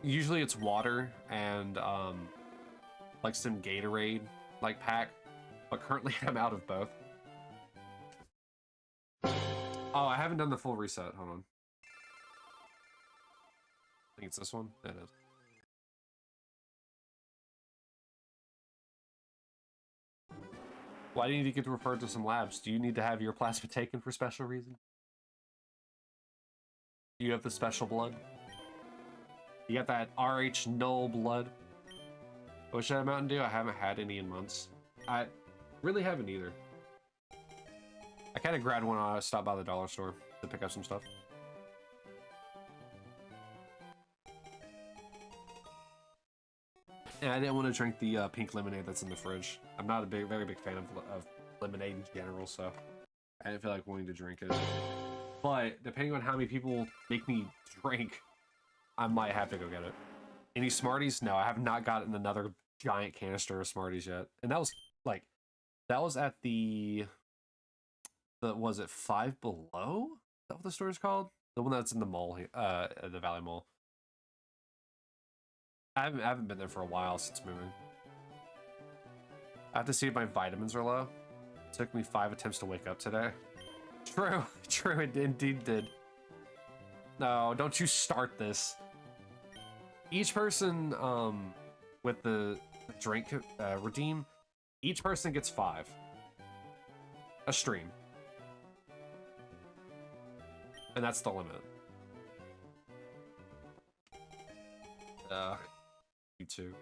Usually it's water and like some Gatorade like pack, but currently I'm out of both. Oh, I haven't done the full reset. Hold on. I think it's this one. It is. Why do you need to get referred to some labs? Do you need to have your plasma taken for special reason? Do you have the special blood? You got that RH null blood? Wish I had Mountain Dew. I haven't had any in months. I really haven't either. I kind of grabbed one when I stopped by the dollar store to pick up some stuff. Yeah, I didn't want to drink the pink lemonade that's in the fridge. I'm not a very big fan of lemonade in general, so I didn't feel like wanting to drink it. But depending on how many people make me drink, I might have to go get it. Any Smarties? No, I have not gotten another giant canister of Smarties yet. And that was like, that was at was it Five Below? Is that what the store is called? The one that's in the mall here, the Valley Mall. I haven't been there for a while since moving. I have to see if my vitamins are low. It took me 5 attempts to wake up today. True, it indeed did. No, don't you start this. Each person, with the drink redeem, each person gets 5 a stream, and that's the limit. You too.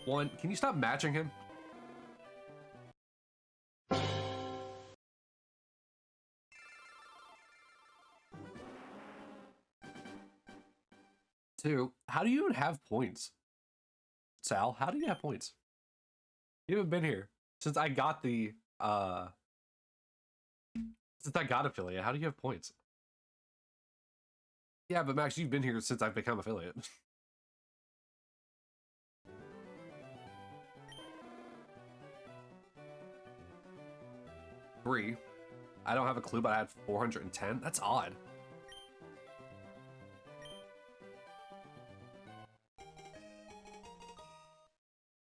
One, can you stop matching him? 2, how do you even have points? Sal, how do you have points? You haven't been here since I got the affiliate. How do you have points? Yeah, but Max, you've been here since I've become affiliate. Three. I don't have a clue, but I had 410. That's odd.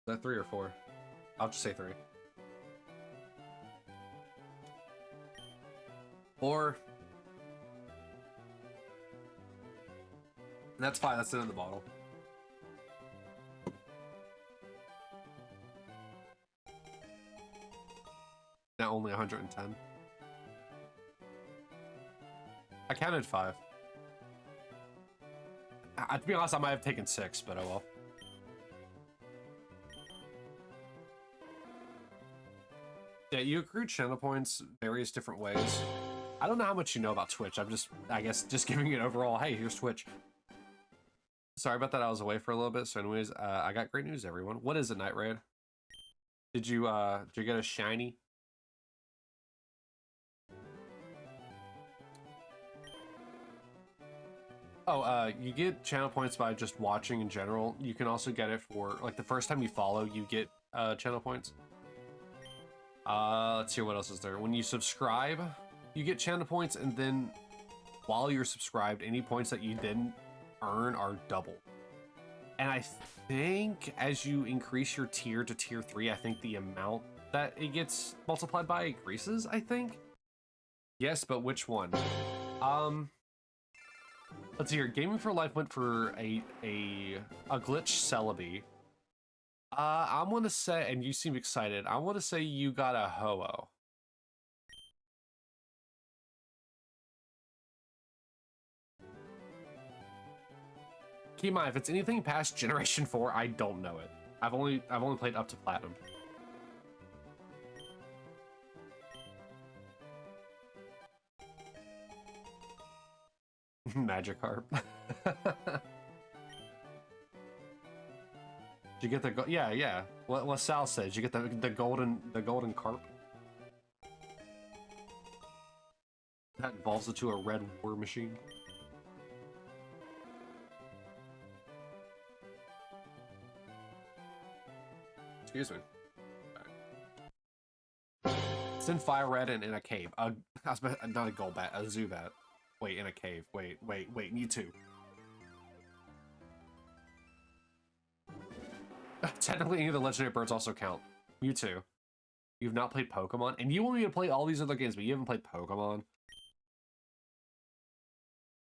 Is that 3 or 4? I'll just say 3. 4. That's fine. That's it in the bottle. Now only 110. I counted 5. To be honest, I might have taken 6, but oh well. Yeah, you accrue channel points various different ways. I don't know how much you know about Twitch. I'm just, I guess, just giving it overall. Hey, here's Twitch. Sorry about that. I was away for a little bit. So anyways, I got great news, everyone. What is it, Night Raid? Did you get a shiny? Oh, you get channel points by just watching in general. You can also get it for, like, the first time you follow, you get channel points. Let's see what else is there. When you subscribe, you get channel points, and then while you're subscribed, any points that you didn't earn are double. And I think as you increase your tier to tier 3, I think the amount that it gets multiplied by increases, I think. Yes, but which one? Let's see here. Gaming for Life went for a glitch Celebi. I'm gonna say, and you seem excited, I want to say you got a Ho-Oh. Keep in mind, if it's anything past Generation 4, I don't know it. I've only played up to Platinum. Magikarp. Did you get the yeah? What Sal said. Did you get the golden carp? That evolves into a red war machine. Excuse me. It's in Fire Red and in a cave. Not a Golbat, a Zubat. Wait, in a cave. Wait, Mewtwo. Technically, any of the legendary birds also count. Mewtwo. You've not played Pokemon? And you want me to play all these other games, but you haven't played Pokemon?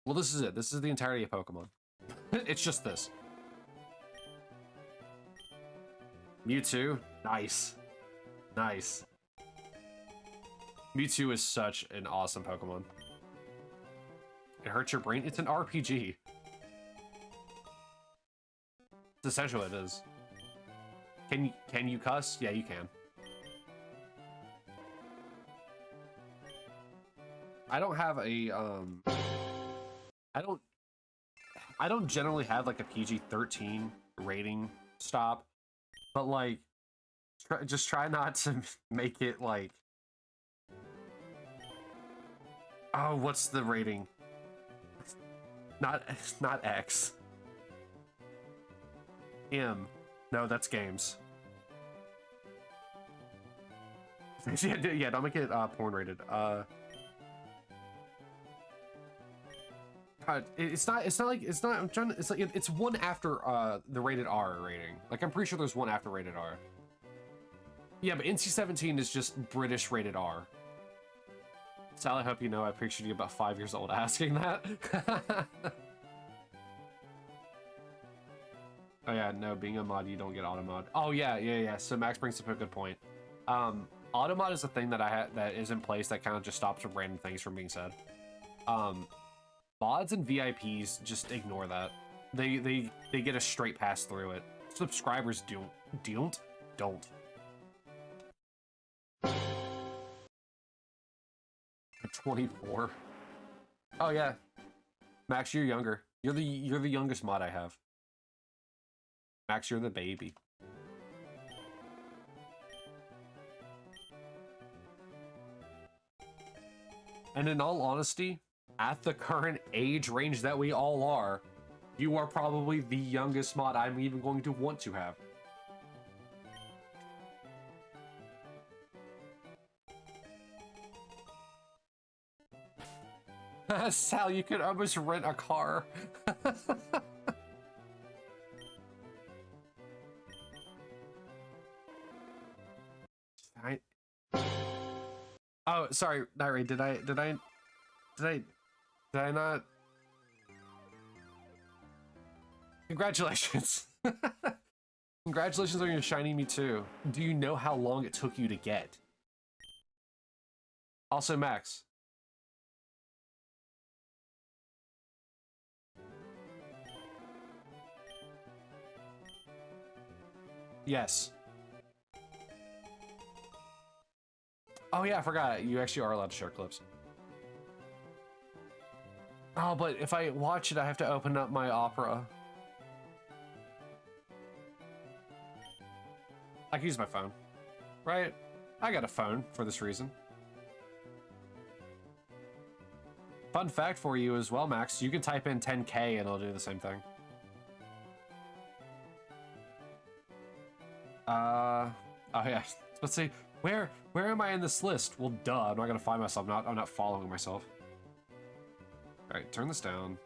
Well, this is it. This is the entirety of Pokemon. It's just this. Mewtwo. Nice. Nice. Mewtwo is such an awesome Pokemon. It hurts your brain. It's an RPG. It's essentially what it is. Can you cuss? Yeah, you can. I don't have a I don't generally have like a PG-13 rating stop, but like just try not to make it like, oh, what's the rating? Not X. M. No, that's games. Yeah, don't make it porn rated. It's not I'm trying to, it's like it's one after the rated R rating. Like I'm pretty sure there's one after rated R. Yeah, but NC-17 is just British rated R. Sal, I hope you know I pictured you about 5 years old asking that. Oh yeah, no, being a mod, you don't get automod. Oh yeah. So Max brings up a good point. Automod is a thing that that is in place that kind of just stops random things from being said. Mods and VIPs just ignore that. They get a straight pass through it. Subscribers don't. 24. Oh yeah, Max, you're younger. You're the youngest mod I have. Max, you're the baby. And in all honesty, at the current age range that we all are, you are probably the youngest mod I'm even going to want to have. Sal, you could almost rent a car. Oh, sorry, Nairi, did I not? Congratulations. Congratulations on your shiny Me Too. Do you know how long it took you to get? Also, Max. Yes. Oh yeah, I forgot. You actually are allowed to share clips. Oh, but if I watch it, I have to open up my Opera. I can use my phone, right? I got a phone for this reason. Fun fact for you as well, Max. You can type in 10K and it'll do the same thing. Oh yeah. Let's see. Where am I in this list? Well, duh. I'm not gonna find myself. I'm not following myself. All right, turn this down.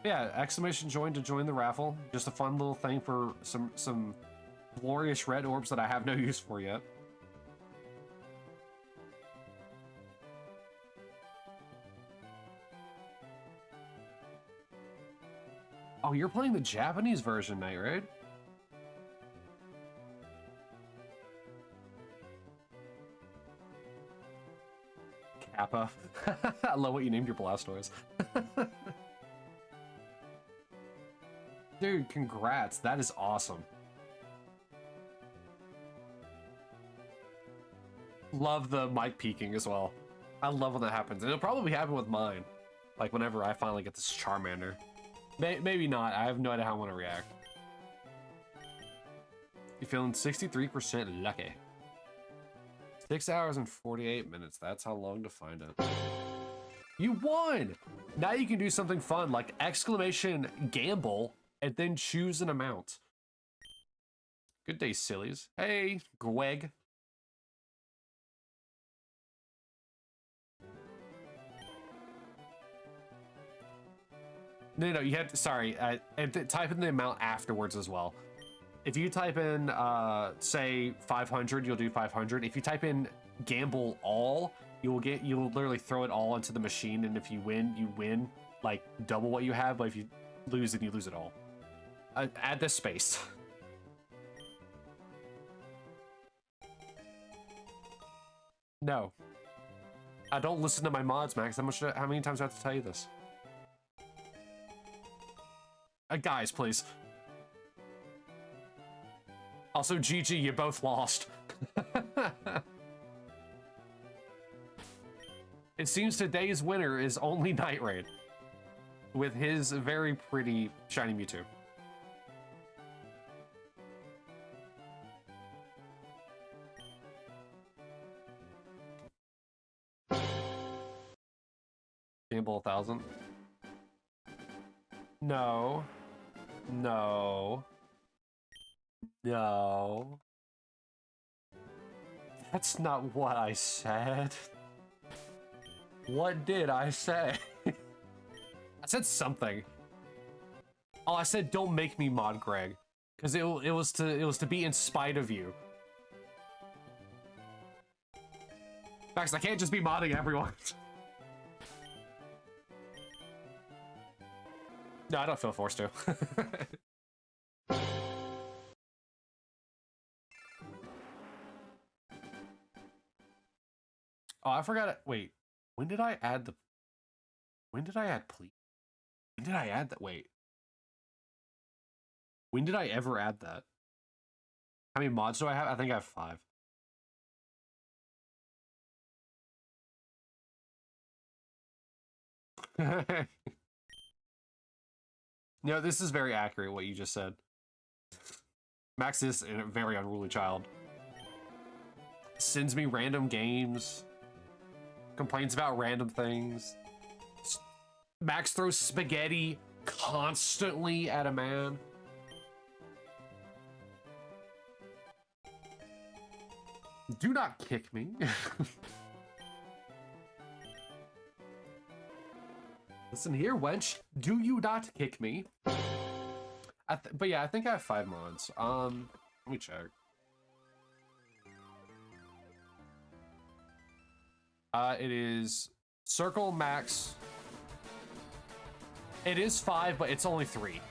Yeah, exclamation join to join the raffle. Just a fun little thing for some glorious red orbs that I have no use for yet. Oh, you're playing the Japanese version, Night Raid? Kappa. I love what you named your Blastoise. Dude, congrats. That is awesome. Love the mic peaking as well. I love when that happens. And it'll probably happen with mine. Like whenever I finally get this Charmander. Maybe not. I have no idea how I want to react. You're feeling 63% lucky. 6 hours and 48 minutes. That's how long to find it. You won! Now you can do something fun like exclamation gamble and then choose an amount. Good day, sillies. Hey, Greg. No, you have to, sorry, and type in the amount afterwards as well. If you type in, say 500, you'll do 500. If you type in gamble all, you'll literally throw it all into the machine, and if you win like double what you have, but if you lose, then you lose it all. Add this space. No. I don't listen to my mods, Max. How many times do I have to tell you this? Guys, please. Also, GG, you both lost. It seems today's winner is only Night Raid. With his very pretty shiny Mewtwo. Gamble 1,000. No. No. No. That's not what I said. What did I say? I said something. Oh, I said don't make me mod Greg. Because it was to be in spite of you. Max, I can't just be modding everyone. No, I don't feel forced to. Oh, I forgot it. Wait, when did I add please? When did I add that? Wait. When did I ever add that? How many mods do I have? I think I have 5. No, this is very accurate what you just said. Max is a very unruly child. Sends me random games. Complains about random things. Max throws spaghetti constantly at a man. Do not kick me. Listen here, wench. Do you not kick me? But yeah, I think I have 5 mods. Let me check. It is circle max. It is 5, but it's only 3.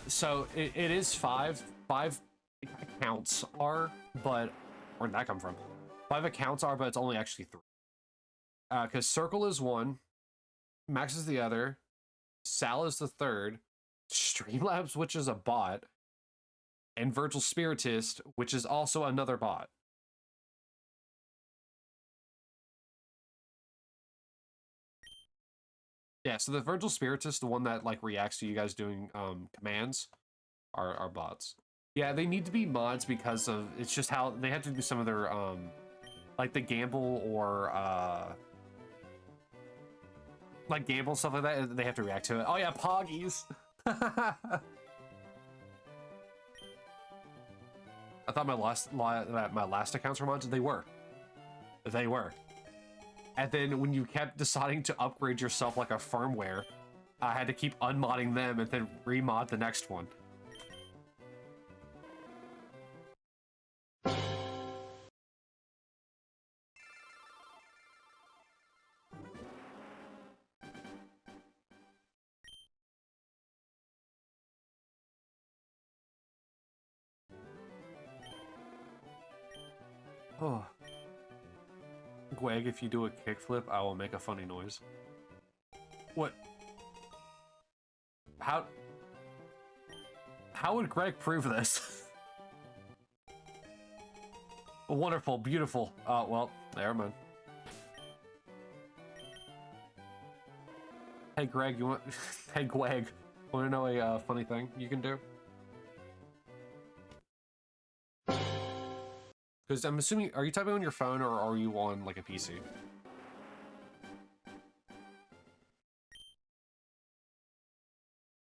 So it is 5. 5 accounts are, but where'd that come from? 5 accounts are, but it's only actually 3. Because circle is 1, max is the other, Sal is the 3rd, Streamlabs, which is a bot, and Virtual Spiritist, which is also another bot. Yeah, so the Virtual Spiritist, the one that like reacts to you guys doing commands, are bots. Yeah, they need to be mods because of it's just how they have to do some of their like the gamble or like gamble stuff like that. They have to react to it. Oh yeah, Poggies. I thought my last accounts were mods. They were. They were. And then when you kept deciding to upgrade yourself like a firmware, I had to keep unmodding them and then remod the next one. Oh. Gweg, if you do a kickflip, I will make a funny noise. What? How would Greg prove this? Wonderful, beautiful. Well, never mind. Hey Greg, you want? Hey Gweg, want to know a funny thing you can do? Because I'm assuming, are you typing on your phone or are you on like a PC?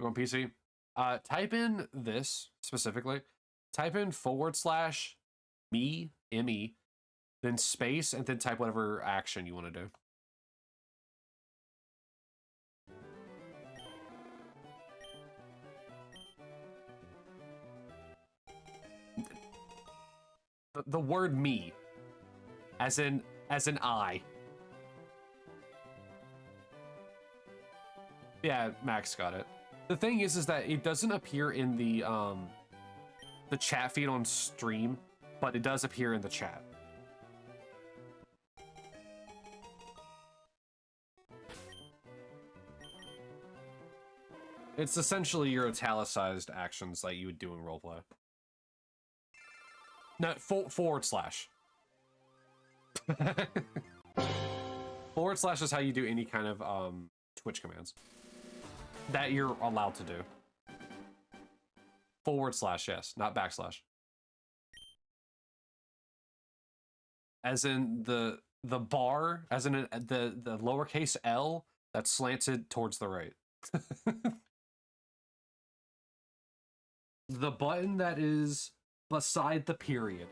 You're on PC? Type in this specifically. Type in / me, M-E, then space, and then type whatever action you want to do. The word me, as in I. Yeah, Max got it. The thing is that it doesn't appear in the chat feed on stream, but it does appear in the chat. It's essentially your italicized actions like you would do in roleplay. No, / / is how you do any kind of Twitch commands that you're allowed to do. / yes, not /. As in the bar, as in the lowercase L that's slanted towards the right. The button that is beside the period.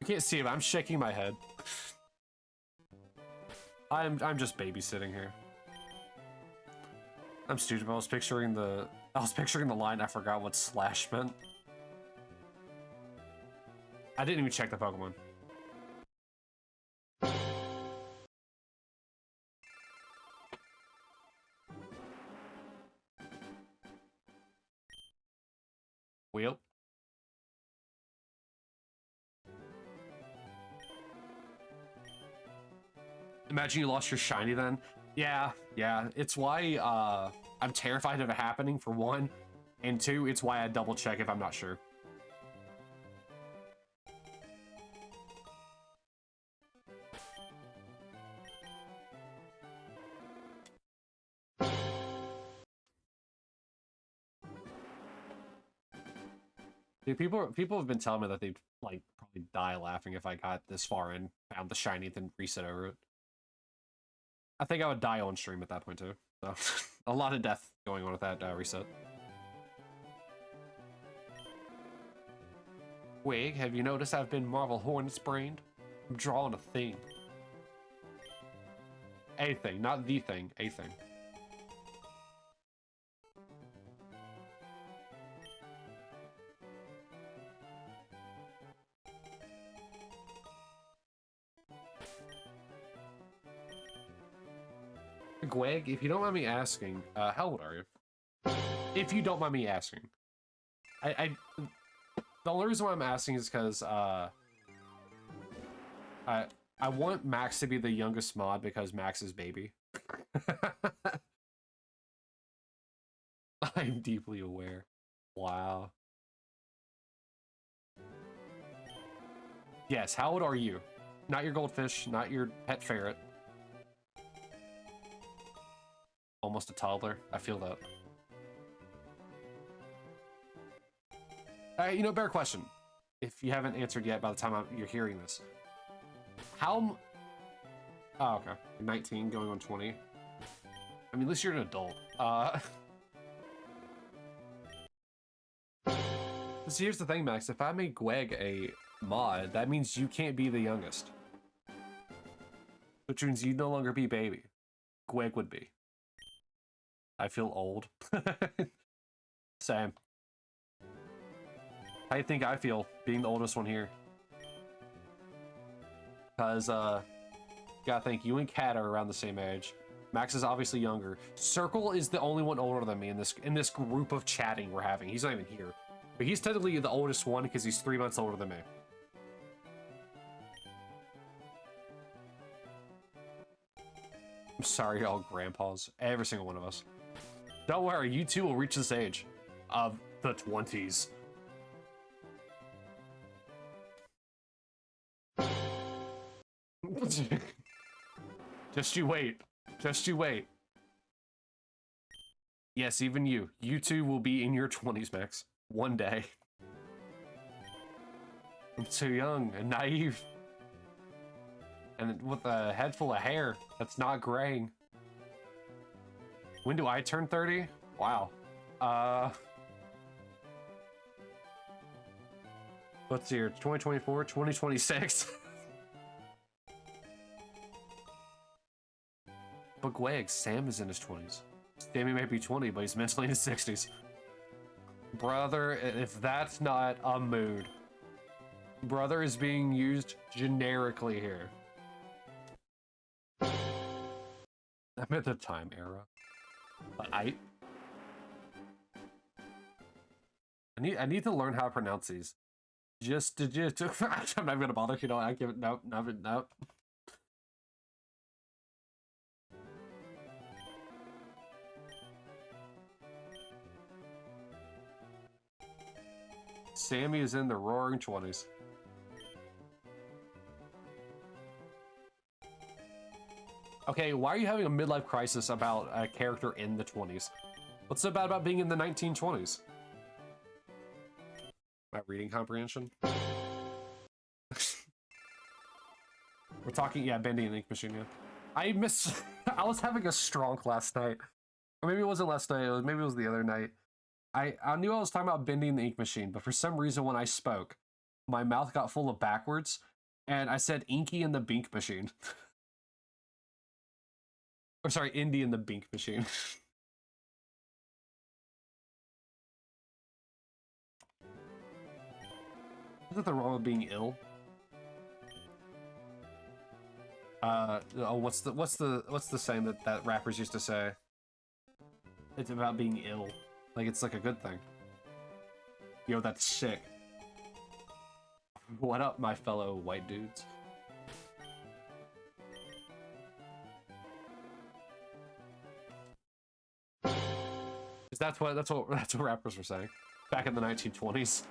You can't see it, but I'm shaking my head. I'm just babysitting here. I'm stupid. I was picturing the line. I forgot what / meant. I didn't even check the Pokemon. Wheel. Imagine you lost your shiny then. Yeah. It's why I'm terrified of it happening, for 1. And 2, it's why I double check if I'm not sure. Dude, people have been telling me that they'd like probably die laughing if I got this far and found the shiny, then reset over it. I think I would die on stream at that point too. So a lot of death going on with that reset. Wig, have you noticed I've been Marvel Hornets brained? I'm drawing a thing. A thing, not the thing, a thing. Gweg, if you don't mind me asking, how old are you? If you don't mind me asking. The only reason why I'm asking is because, I want Max to be the youngest mod because Max is baby. I'm deeply aware. Wow. Yes, how old are you? Not your goldfish, not your pet ferret. Almost a toddler. I feel that. You know, better question. If you haven't answered yet by the time you're hearing this. How... Oh, okay. 19 going on 20. I mean, at least you're an adult. So here's the thing, Max. If I make Gweg a mod, that means you can't be the youngest. Which means you'd no longer be baby. Gweg would be. I feel old. Same. How do you think I feel being the oldest one here? Because, gotta think, you and Kat are around the same age. Max is obviously younger. Circle is the only one older than me in this group of chatting we're having. He's not even here. But he's technically the oldest one because he's 3 months older than me. I'm sorry, y'all grandpas. Every single one of us. Don't worry, you two will reach this age of the 20s. Just you wait. Just you wait. Yes, even you. You two will be in your 20s, Max. One day. I'm too young and naive. And with a head full of hair that's not graying. When do I turn 30? Wow. Let's see here. 2024, 2026. But Gweg, Sam is in his 20s. Sammy may be 20, but he's mentally in his 60s. Brother, if that's not a mood. Brother is being used generically here. I'm at the time era. I need to learn how to pronounce these. I'm not gonna bother. You know, I give it nope. Sammy is in the roaring 20s. Okay, why are you having a midlife crisis about a character in the 20s? What's so bad about being in the 1920s? My reading comprehension? We're talking, yeah, Bendy and Ink Machine, yeah. I was having a strong last night. Or maybe it wasn't last night, maybe it was the other night. I knew I was talking about Bendy and the Ink Machine, but for some reason when I spoke, my mouth got full of backwards, and I said Inky and the Bink Machine. Or sorry, Indy and the Bink Machine. Is that the wrong with being ill? Oh, what's the saying that rappers used to say? It's about being ill. Like it's like a good thing. Yo, that's sick. What up, my fellow white dudes? That's what rappers were saying back in the 1920s.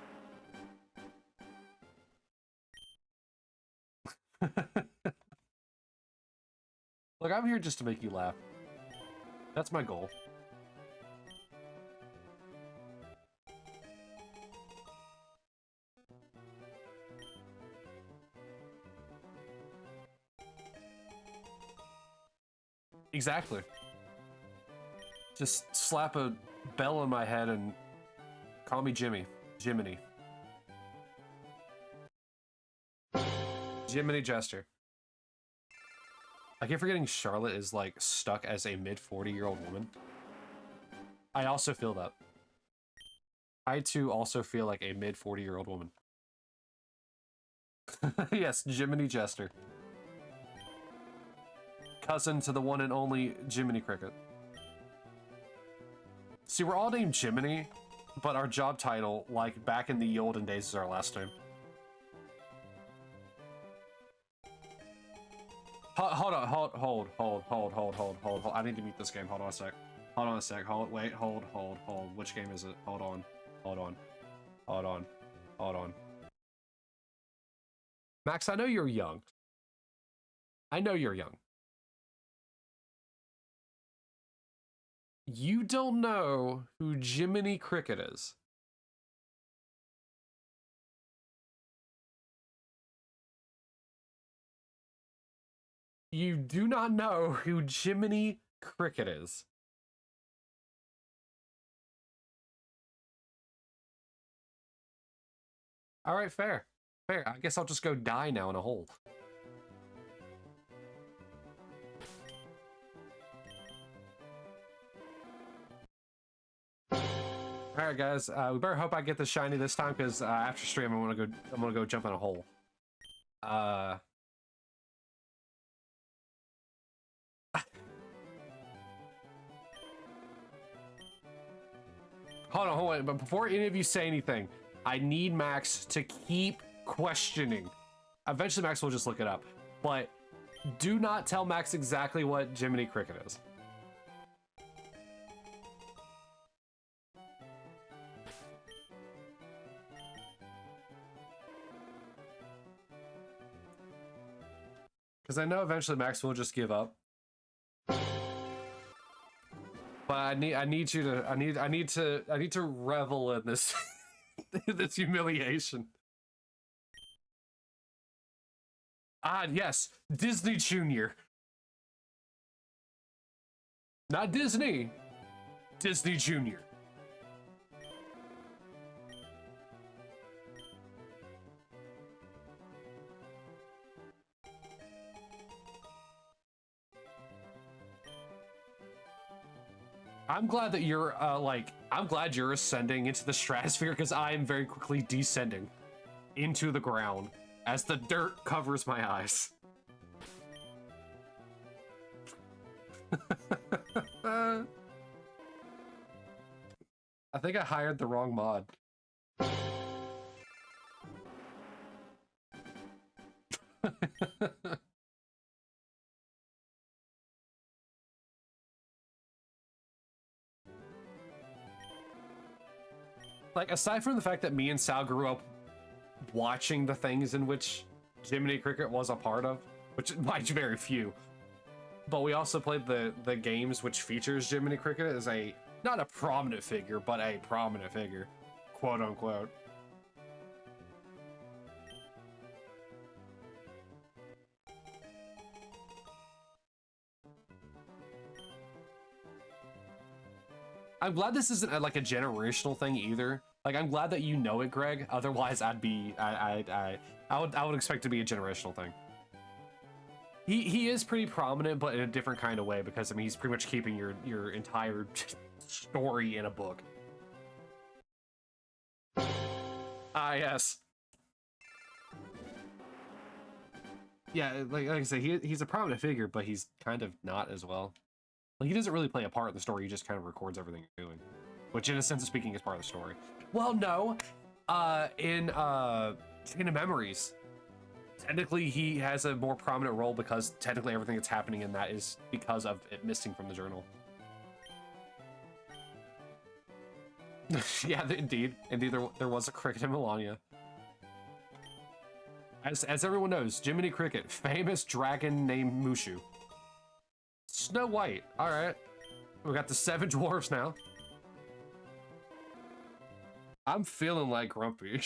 Look, I'm here just to make you laugh. That's my goal. Exactly. Just slap a bell on my head and call me Jimmy. Jiminy. Jiminy Jester. I keep forgetting Charlotte is like stuck as a mid-40-year-old woman. I also feel that. I too also feel like a mid-40-year-old woman. Yes, Jiminy Jester. Cousin to the one and only Jiminy Cricket. See, we're all named Jiminy, but our job title, like back in the olden days, is our last name. Hold on, hold. I need to mute this game. Hold on a sec. Hold on a sec. Hold. Which game is it? Hold on. Max, I know you're young. You don't know who Jiminy Cricket is. You do not know who Jiminy Cricket is. All right, fair. I guess I'll just go die now in a hole. All right, guys. We better hope I get the shiny this time, because after stream, I'm gonna go jump in a hole. Hold on. But before any of you say anything, I need Max to keep questioning. Eventually, Max will just look it up. But do not tell Max exactly what Jiminy Cricket is. Because I know eventually Max will just give up. But I need to revel in this this humiliation. Ah, yes, Disney Junior. Not Disney. Disney Junior. I'm glad that you're I'm glad you're ascending into the stratosphere, because I am very quickly descending into the ground as the dirt covers my eyes. I think I hired the wrong mod. Like, aside from the fact that me and Sal grew up watching the things in which Jiminy Cricket was a part of, which might be very few, but we also played the games which features Jiminy Cricket as a, not a prominent figure, but a prominent figure, quote unquote. I'm glad this isn't like a generational thing either. Like, I'm glad that you know it, Greg. Otherwise, I would expect it to be a generational thing. He is pretty prominent, but in a different kind of way, because I mean he's pretty much keeping your entire story in a book. Ah, yes. Yeah, like I say, he's a prominent figure, but he's kind of not as well. Like, he doesn't really play a part in the story. He just kind of records everything you're doing, which, in a sense of speaking, is part of the story. Well, no, in Memories, technically he has a more prominent role, because technically everything that's happening in that is because of it missing from the journal. Yeah, indeed, there was a cricket in Melania. As everyone knows, Jiminy Cricket, famous dragon named Mushu. Snow White. All right, we got the 7 dwarves now. I'm feeling like Grumpy.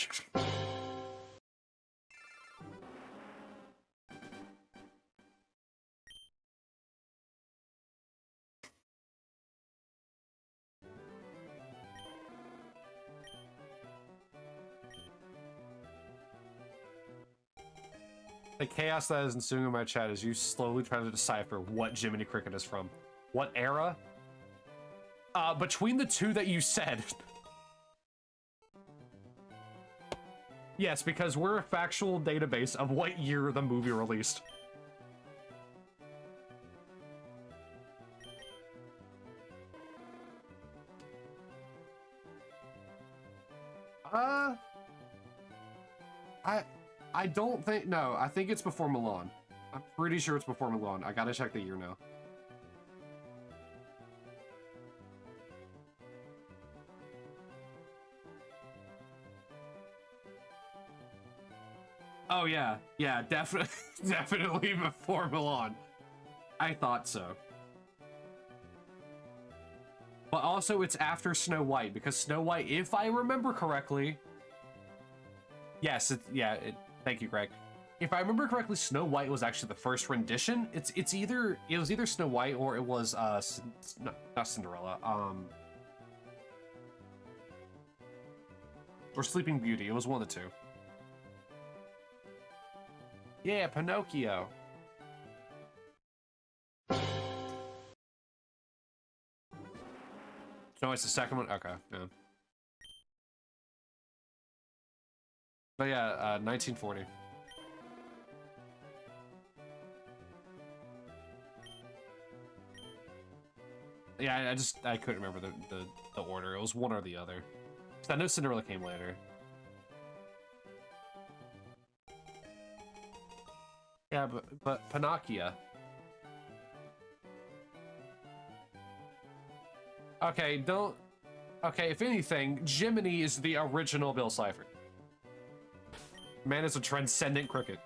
The chaos that is ensuing in my chat is you slowly trying to decipher what Jiminy Cricket is from. What era? Between the two that you said. Yes, because we're a factual database of what year the movie released. I don't think, no, I think it's before Milan. I'm pretty sure it's before Milan. I gotta check the year now. Oh yeah, yeah, definitely, definitely before Milan. I thought so. But also it's after Snow White, because Snow White, if I remember correctly, yes, thank you, Greg. If I remember correctly, Snow White was actually the first rendition. It was either Snow White or it was not Cinderella. Or Sleeping Beauty. It was one of the two. Yeah, Pinocchio. No, it's the second one? Okay, yeah. But yeah, 1940. Yeah, I couldn't remember the order. It was one or the other. I know Cinderella came later. Yeah, but Pinocchio. Okay, don't... Okay, if anything, Jiminy is the original Bill Cipher. Man is a transcendent cricket.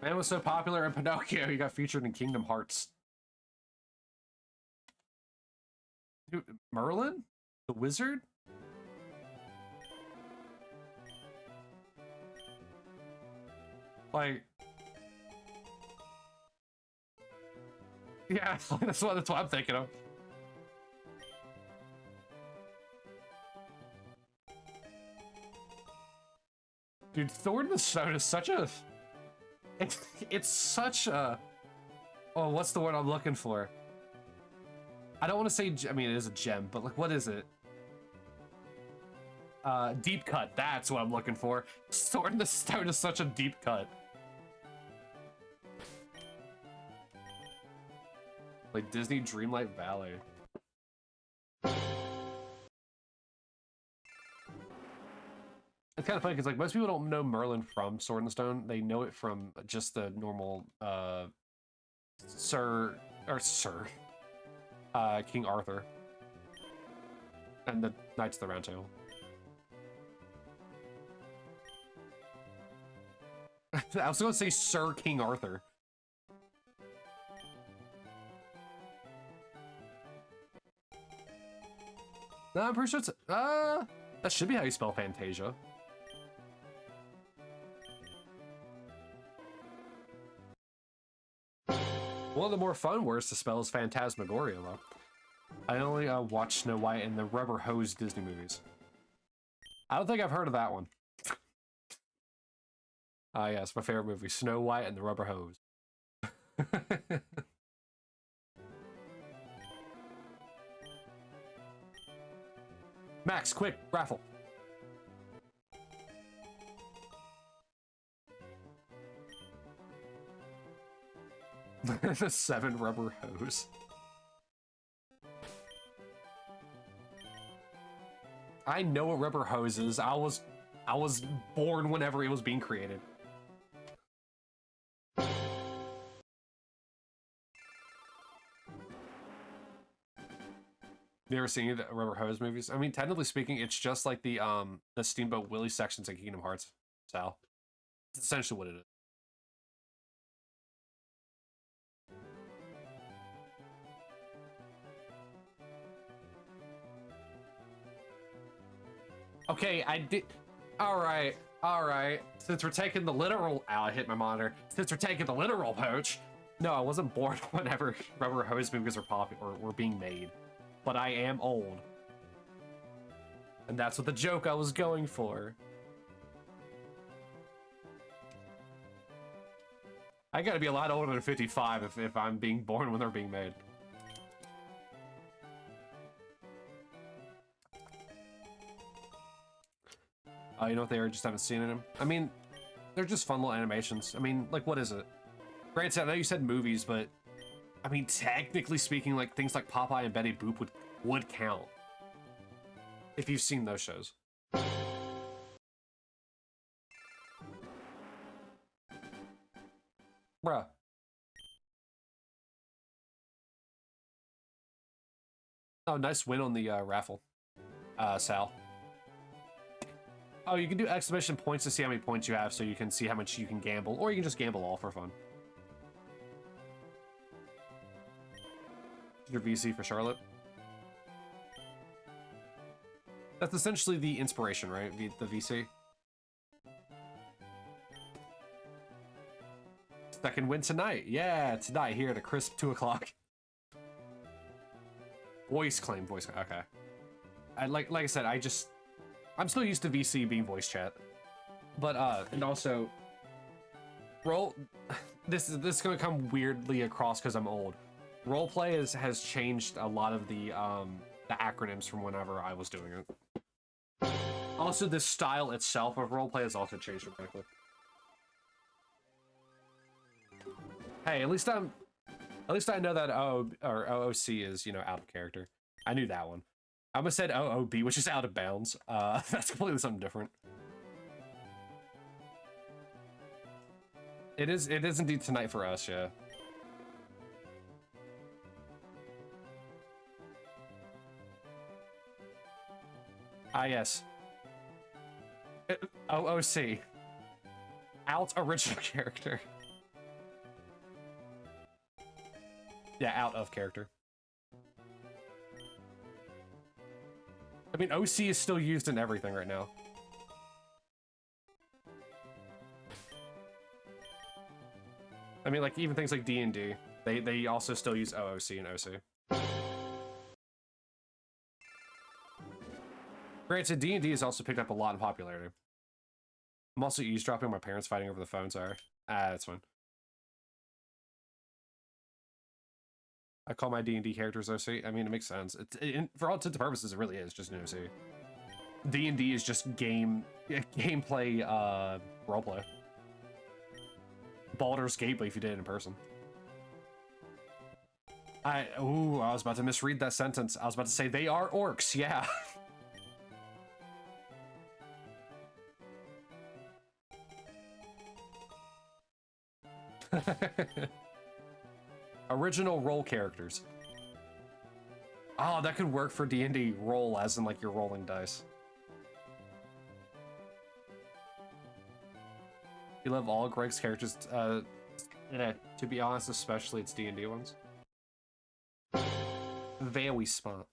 Man was so popular in Pinocchio, he got featured in Kingdom Hearts. Dude, Merlin? The wizard? Like... Yeah, that's what I'm thinking of. Dude, Sword in the Stone is such a... It's such a... Oh, what's the word I'm looking for? I don't want to say... I mean, it is a gem, but like, what is it? Deep cut. That's what I'm looking for. Sword in the Stone is such a deep cut. Like Disney Dreamlight Valley. It's kind of funny because like most people don't know Merlin from Sword in the Stone. They know it from just the normal King Arthur and the Knights of the Round Table. I was going to say Sir King Arthur. No, I'm pretty sure it's that should be how you spell Fantasia. One of the more fun words to spell is Phantasmagoria, though. I only watched Snow White and the Rubber Hose Disney movies. I don't think I've heard of that one. Ah, yes, my favorite movie, Snow White and the Rubber Hose. Max, quick, raffle. The 7 rubber hose. I know what rubber hose is. I was born whenever it was being created. You ever seen the Rubber Hose movies? I mean, technically speaking, it's just like the Steamboat Willie sections in Kingdom Hearts style. It's essentially what it is. Okay, I did. All right. Since we're taking the literal, ow, I hit my monitor. Since we're taking the literal approach, no, I wasn't born whenever Rubber Hose movies were popular or were being made. But I am old. And that's what the joke I was going for. I gotta be a lot older than 55 if I'm being born when they're being made. You know what they are? Just haven't seen in them. I mean, they're just fun little animations. I mean, like, what is it? Granted, I know you said movies, but I mean, technically speaking, like things like Popeye and Betty Boop would count if you've seen those shows. Bruh. Oh, nice win on the raffle, Sal. Oh, you can do exclamation points to see how many points you have so you can see how much you can gamble, or you can just gamble all for fun. Your VC for Charlotte. That's essentially the inspiration, right? The VC. Second win tonight. Yeah, tonight here at a crisp 2 o'clock. Voice claim. Okay. Like I said, I'm still used to VC being voice chat, but and also this is gonna come weirdly across because I'm old. Roleplay has changed a lot of the acronyms from whenever I was doing it. Also, the style itself of roleplay has also changed dramatically. Hey, at least I know that OOC is, you know, out of character. I knew that one. I almost said OOB, which is out of bounds. That's completely something different. It is indeed tonight for us, yeah. Ah, yes. OOC. Out original character. Yeah, out of character. I mean, OC is still used in everything right now. I mean, like, even things like D&D, they also still use OOC and OC. Granted, D&D has also picked up a lot in popularity. I'm also eavesdropping on my parents fighting over the phone, sorry. That's fine. I call my D&D characters OC. I mean, it makes sense. For all intents and purposes, it really is just an OC. D&D is just gameplay, roleplay. Baldur's Gate, but if you did it in person. I was about to misread that sentence. I was about to say, they are orcs, yeah. Original role characters. Oh, that could work for D&D. Roll, as in like you're rolling dice. You love all Greg's characters. To be honest, especially its D&D ones. Very smart.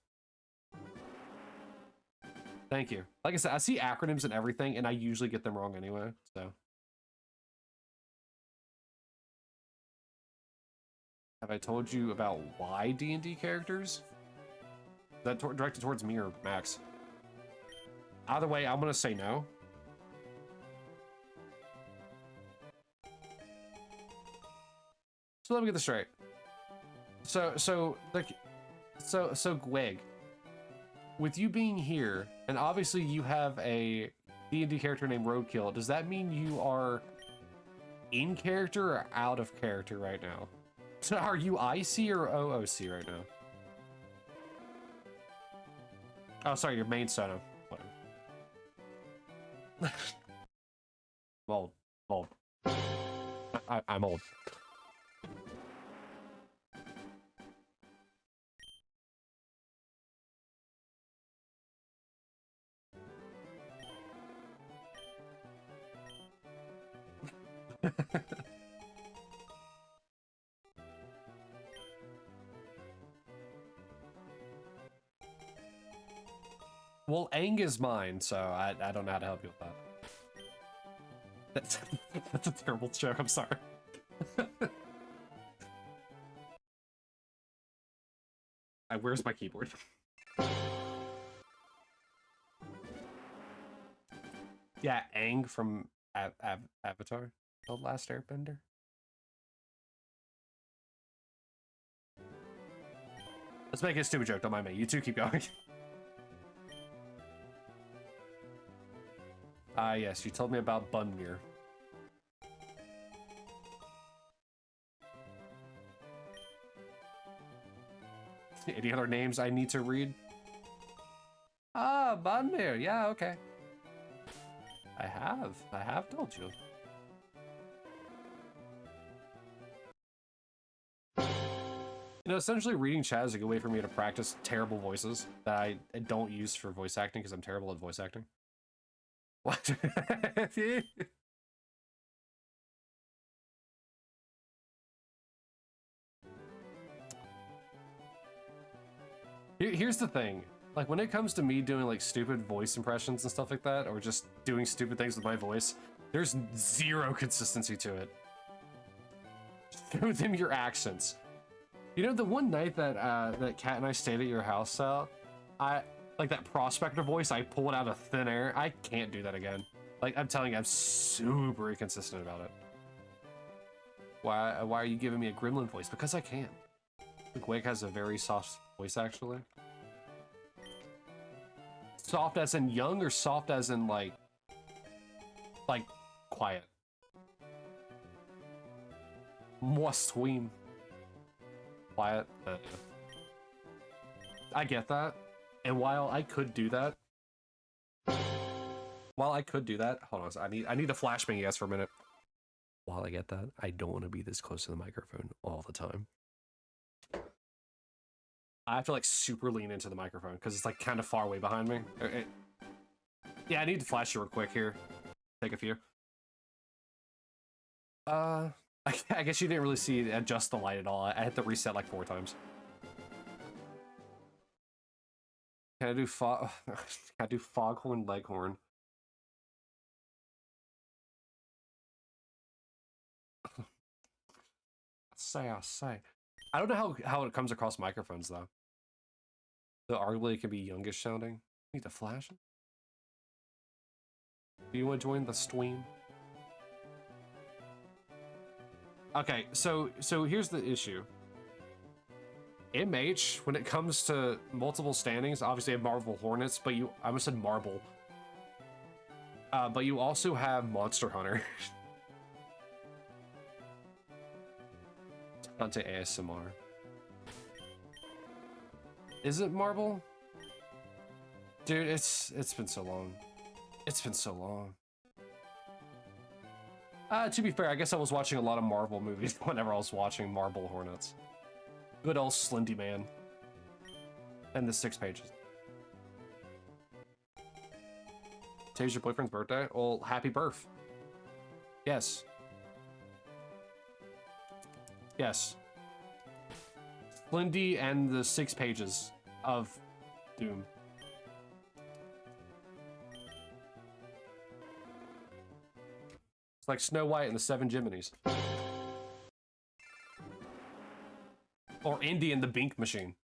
Thank you. Like I said, I see acronyms and everything, and I usually get them wrong anyway, so. Have I told you about why D&D characters? Is that directed towards me or Max? Either way, I'm gonna say no. So let me get this straight. So Gweg, with you being here, and obviously you have a D&D character named Roadkill, does that mean you are in character or out of character right now? So are you IC or OOC right now? Oh, sorry, your main sono. I'm old. I'm old. Well, Aang is mine, so I don't know how to help you with that. That's a terrible joke, I'm sorry. Where's my keyboard? Yeah, Aang from Avatar, The Last Airbender. Let's make it a stupid joke, don't mind me. You two keep going. Ah, yes, you told me about Bunmir. Any other names I need to read? Ah, Bunmir, yeah, okay. I have told you. You know, essentially reading chat is a good way for me to practice terrible voices that I don't use for voice acting because I'm terrible at voice acting. What? Here's the thing. Like, when it comes to me doing, like, stupid voice impressions and stuff like that, or just doing stupid things with my voice, there's zero consistency to it. Show them your accents. You know, the one night that that Kat and I stayed at your house, Sal, like that prospector voice, I pulled out of thin air. I can't do that again. Like, I'm telling you, I'm super inconsistent about it. Why are you giving me a gremlin voice? Because I can. Like, Wake has a very soft voice, actually. Soft as in young, or soft as in, like quiet? Moi swim. Quiet. I get that. And while I could do that, hold on, I need to flash me yes for a minute. While I get that, I don't want to be this close to the microphone all the time. I have to like super lean into the microphone because it's like kind of far away behind me. Yeah, I need to flash you real quick here. Take a few. I guess you didn't really see adjust the light at all. I had to reset like 4 times. Can I do fog? Can I do foghorn leghorn? I say. I don't know how it comes across microphones though. So arguably it can be youngish sounding. Need to flash it. Do you want to join the stream? Okay, so here's the issue. MH, when it comes to multiple standings, obviously have Marvel Hornets, but I almost said Marble. But you also have Monster Hunter. Onto ASMR. Is it Marble? Dude, it's been so long. It's been so long. To be fair, I guess I was watching a lot of Marvel movies whenever I was watching Marble Hornets. Good old Slendy Man. And the 6 pages. Today's your boyfriend's birthday? Well, happy birth. Yes. Yes. Slendy and the 6 pages of Doom. It's like Snow White and the 7 Jiminy's. Or Indy and the Bink Machine.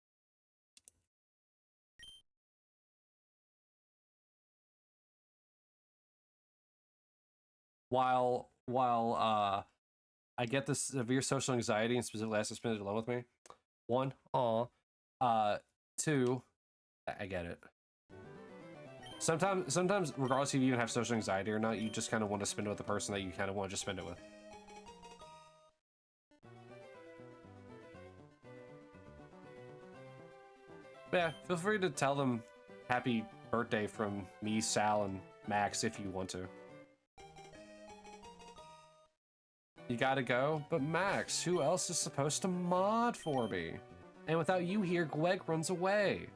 While I get this severe social anxiety and specifically has to spend it alone with me. 1, aw. 2, I get it. Sometimes, regardless if you even have social anxiety or not, you just kind of want to spend it with the person that you kind of want to just spend it with. But yeah, feel free to tell them happy birthday from me, Sal, and Max if you want to. You gotta go? But Max, who else is supposed to mod for me? And without you here, Greg runs away.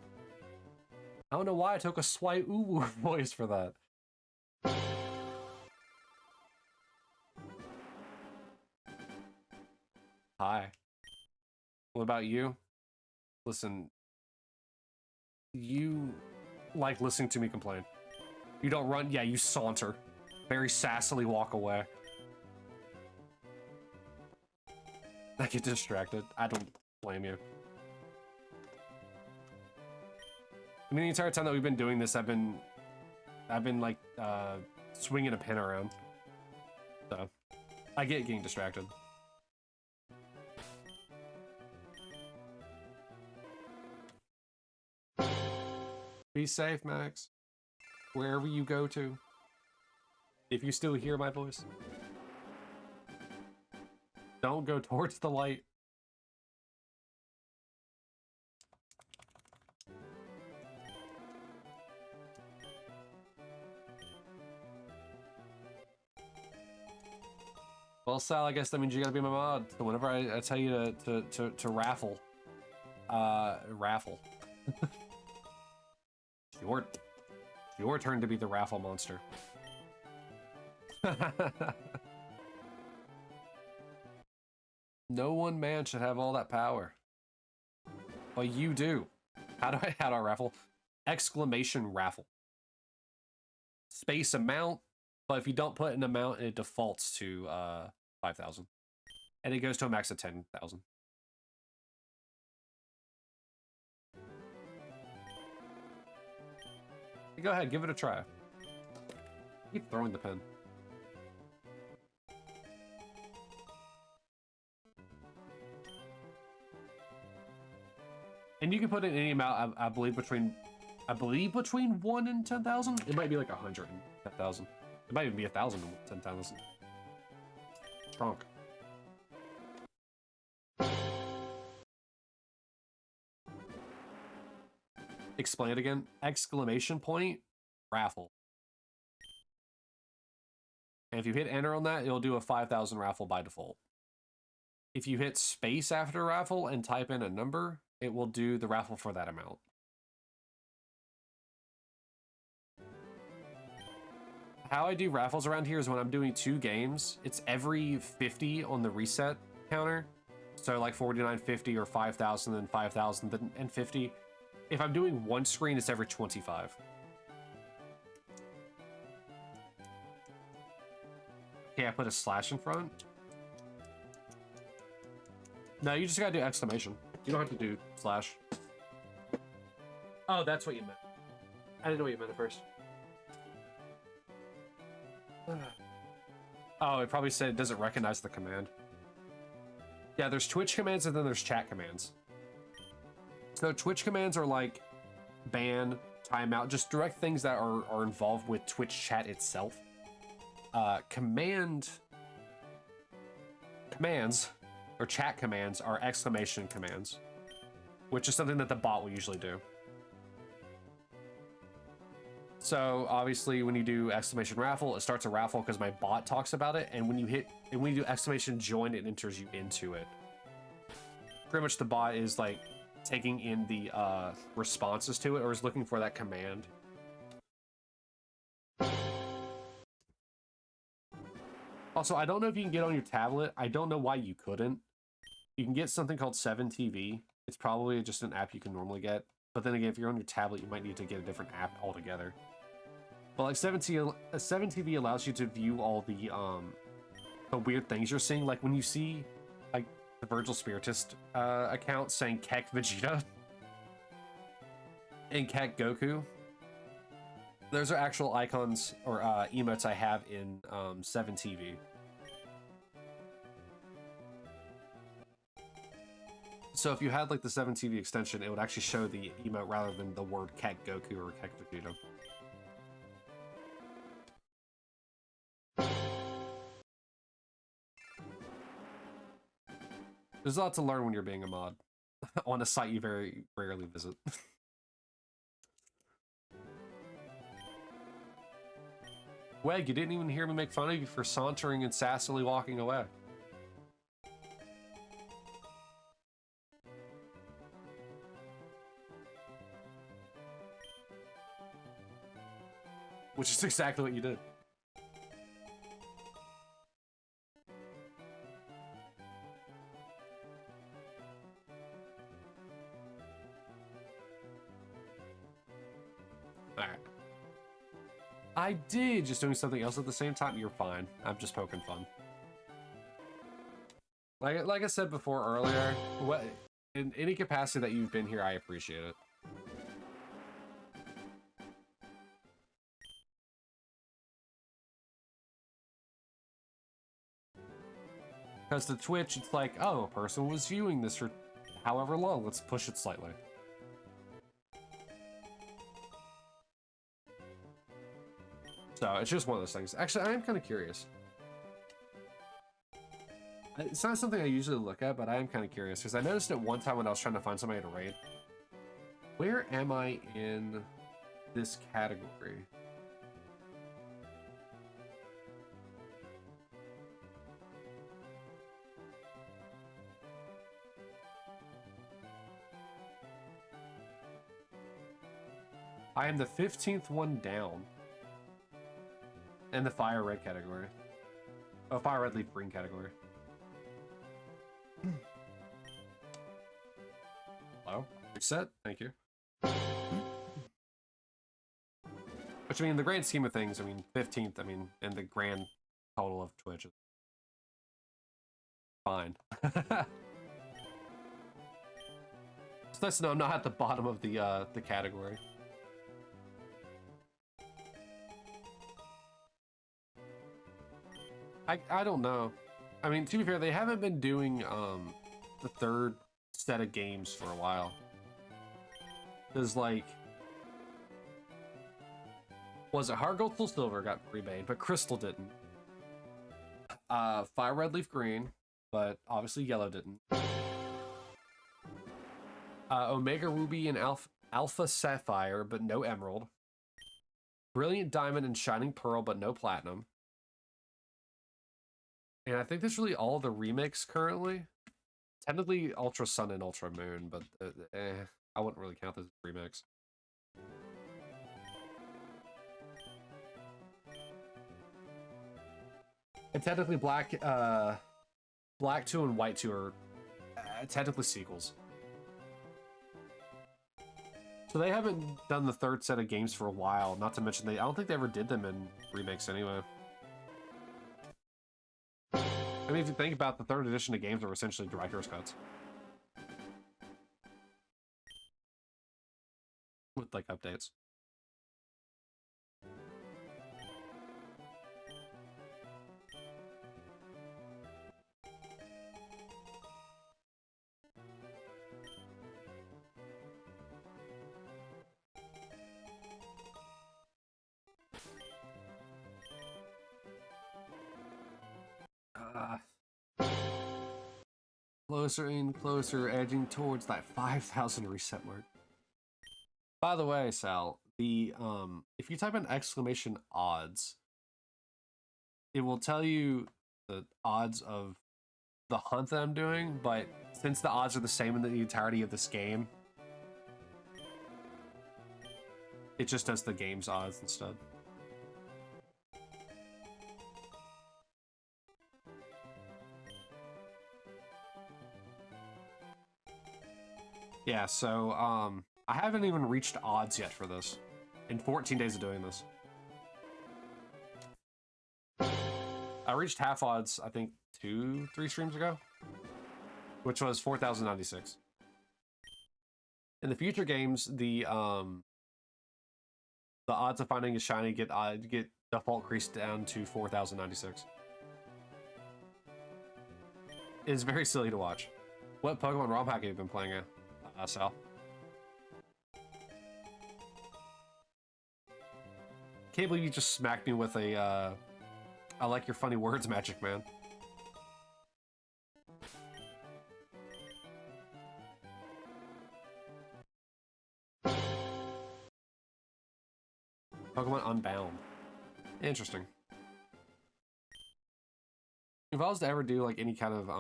I don't know why I took a slight ooh voice for that. Hi. What about you? Listen, you like listening to me complain. You don't run, yeah, you saunter. Very sassily walk away. I get distracted. I don't blame you. I mean, the entire time that we've been doing this, I've been like swinging a pin around. So, I get getting distracted. Be safe, Max. Wherever you go to. If you still hear my voice. Don't go towards the light. Well, Sal, I guess that means you gotta be my mod. So whenever I tell you to raffle, raffle. Your turn to be the raffle monster. No one man should have all that power. Well, you do. How do I raffle? Exclamation raffle. Space amount, but if you don't put an amount, it defaults to 5,000. And it goes to a max of 10,000. Go ahead, give it a try. Keep throwing the pen. And you can put in any amount, I believe between 1 and 10,000. It might be like 100 and 10,000. It might even be 1,000 and 10,000. Trunk. Explain it again. Exclamation point, raffle. And if you hit enter on that, it'll do a 5,000 raffle by default. If you hit space after raffle and type in a number, it will do the raffle for that amount. How I do raffles around here is when I'm doing 2 games, it's every 50 on the reset counter. So like 49.50 or 5,000 and 5,000 and 50. If I'm doing 1 screen, it's every 25. Okay, I put a slash in front. No, you just gotta do exclamation. You don't have to do slash. Oh, that's what you meant. I didn't know what you meant at first. Oh, it probably said it doesn't recognize the command. Yeah, there's Twitch commands and then there's chat commands. So Twitch commands are like ban, timeout, just direct things that are involved with Twitch chat itself. Commands or chat commands are exclamation commands, which is something that the bot will usually do. So obviously when you do exclamation raffle, it starts a raffle because my bot talks about it, and when you do exclamation join, it enters you into it. Pretty much the bot is like taking in the responses to it, or is looking for that command. Also, I don't know if you can get on your tablet. I don't know why you couldn't. You can get something called 7TV. It's probably just an app you can normally get. But then again, if you're on your tablet, you might need to get a different app altogether. But like 7TV allows you to view all the weird things you're seeing. Like when you see like the Virgil Spiritist account saying Kek Vegeta and Kek Goku. Those are actual icons or emotes I have in 7TV. So if you had like the 7TV extension, it would actually show the emote rather than the word Kek Goku or Kek Vegeta. There's a lot to learn when you're being a mod on a site you very rarely visit. Weg, you didn't even hear me make fun of you for sauntering and sassily walking away. Which is exactly what you did. Alright. I did just doing something else at the same time. You're fine. I'm just poking fun. Like I said before earlier, in any capacity that you've been here, I appreciate it. Because to Twitch, it's like, oh, a person was viewing this for however long. Let's push it slightly. So it's just one of those things. Actually, I am kind of curious. It's not something I usually look at, but I am kind of curious because I noticed it one time when I was trying to find somebody to raid. Where am I in this category? I am the 15th one down in the fire red category. Oh, fire red leaf green category. Hello? Reset? Thank you. Which, I mean, in the grand scheme of things, I mean, 15th, I mean, in the grand total of Twitch is fine. It's nice to know I'm not at the bottom of the category. I don't know. I mean, to be fair, they haven't been doing the third set of games for a while. There's like, was it Heart Gold Soul Silver got remade, but Crystal didn't. Fire Red Leaf Green, but obviously Yellow didn't. Omega Ruby and Alpha Sapphire, but no Emerald. Brilliant Diamond and Shining Pearl, but no Platinum. And I think that's really all the remix currently. Technically Ultra Sun and Ultra Moon, but I wouldn't really count this as remix. And technically Black 2 and White 2 are technically sequels. So they haven't done the third set of games for a while, not to mention I don't think they ever did them in remakes anyway. I mean, if you think about the third edition of games, are essentially director's cuts. With, like, updates. Closer and closer, edging towards that 5,000 reset mark. By the way, Sal, the if you type in exclamation odds, it will tell you the odds of the hunt that I'm doing, but since the odds are the same in the entirety of this game, it just does the game's odds instead. Yeah, so I haven't even reached odds yet for this in 14 days of doing this. I reached half odds, I think 2-3 streams ago, which was 4,096. In the future games, the odds of finding a shiny get default creased down to 4,096. It's very silly to watch. What Pokemon ROM hack have you been playing at, Sal? Can't believe you just smacked me with a I like your funny words, Magic Man. Pokemon Unbound. Interesting. If I was to ever do like any kind of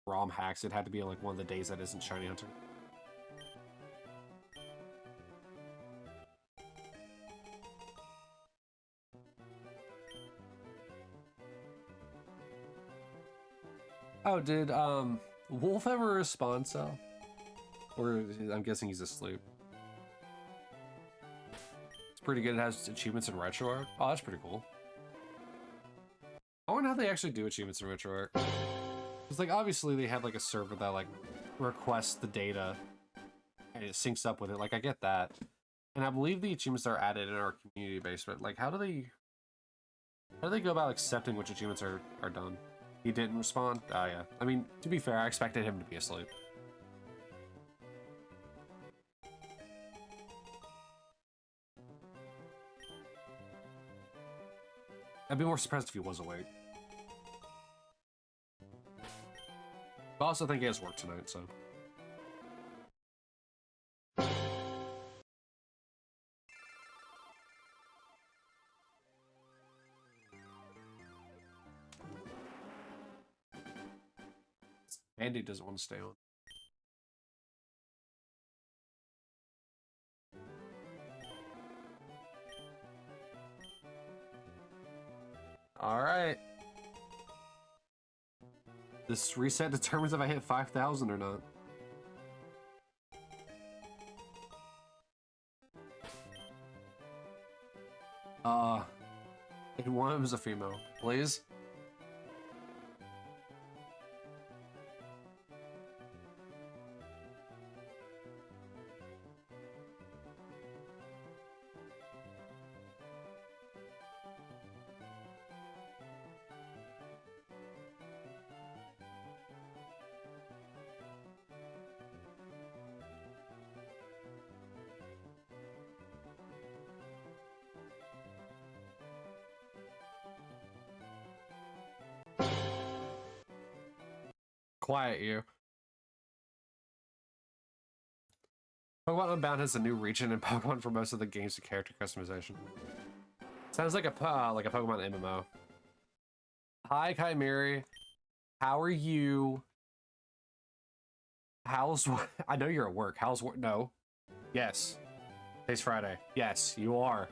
ROM hacks, it had to be like one of the days that isn't Shiny Hunter. Oh, did Wolf ever respond, Sal? Or I'm guessing he's asleep. It's pretty good. It has achievements in RetroArch. Oh, that's pretty cool. I wonder how they actually do achievements in RetroArch. Because, like, obviously they have, like, a server that, like, requests the data and it syncs up with it. Like, I get that. And I believe the achievements are added in our community base, but, like, how do they go about accepting which achievements are done? He didn't respond? Oh, yeah. I mean, to be fair, I expected him to be asleep. I'd be more surprised if he was awake. But I also think he has work tonight, so... Andy doesn't want to stay on. Alright. This reset determines if I hit 5,000 or not. And one of them is a female. Please? Quiet you. Pokemon Unbound has a new region in Pokemon for most of the games to character customization. Sounds like a Pokemon MMO. Hi, Chimeri. How are you? How's... I know you're at work. How's work? No. Yes. Today's Friday. Yes, you are.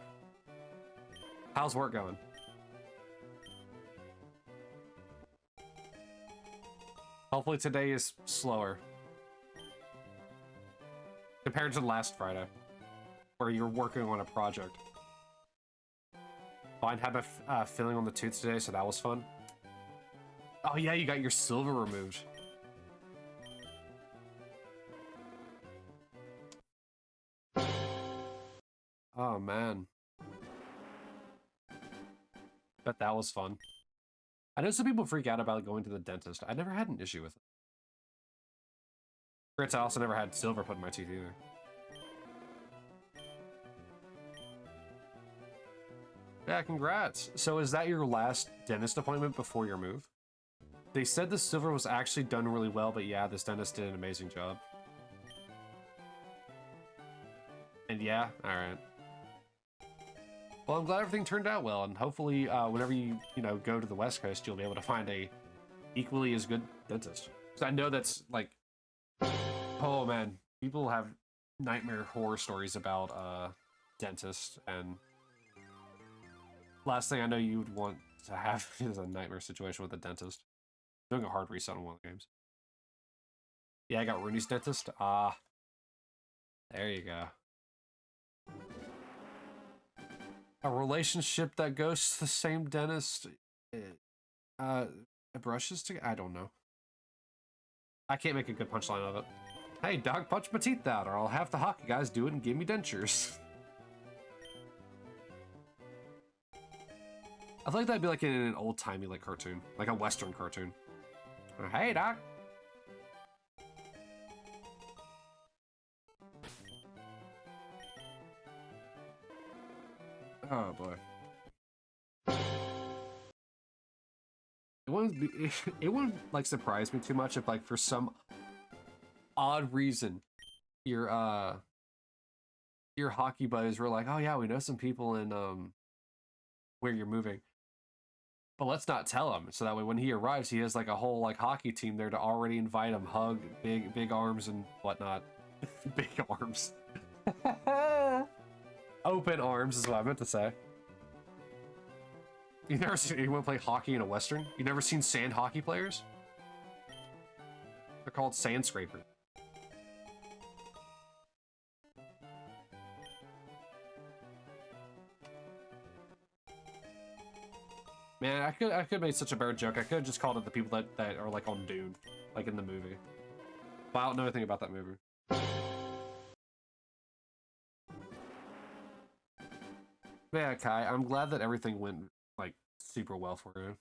How's work going? Hopefully today is slower. Compared to last Friday, where you're working on a project. Oh, I had my filling on the tooth today, so that was fun. Oh yeah, you got your silver removed. Oh man. Bet that was fun. I know some people freak out about going to the dentist. I never had an issue with it. Granted, I also never had silver put in my teeth either. Yeah, congrats. So is that your last dentist appointment before your move? They said the silver was actually done really well, but yeah, this dentist did an amazing job. And yeah, alright. Well, I'm glad everything turned out well, and hopefully whenever you go to the West Coast, you'll be able to find a equally as good dentist. So I know that's like, oh man, people have nightmare horror stories about dentists, and last thing I know you would want to have is a nightmare situation with a dentist. Doing a hard reset on one of the games. Yeah, I got Rooney's dentist. There you go. A relationship that goes to the same dentist, brushes to, I don't know. I can't make a good punchline of it. Hey, dog, punch my teeth out, or I'll have the hockey guys do it and give me dentures. I feel like that'd be like in an old-timey like cartoon, like a Western cartoon. Hey, doc. Oh boy. It wouldn't like surprise me too much if like for some odd reason your hockey buddies were like, oh yeah, we know some people in where you're moving, but let's not tell him, so that way when he arrives he has like a whole like hockey team there to already invite him, hug, big arms and whatnot. Big arms. Open arms is what I meant to say. You've never seen anyone play hockey in a Western? You've never seen sand hockey players? They're called sand scrapers. Man, I could have made such a bad joke. I could have just called it the people that are like on Dune, like in the movie. But I don't know anything about that movie. Yeah, Kai, I'm glad that everything went like super well for you.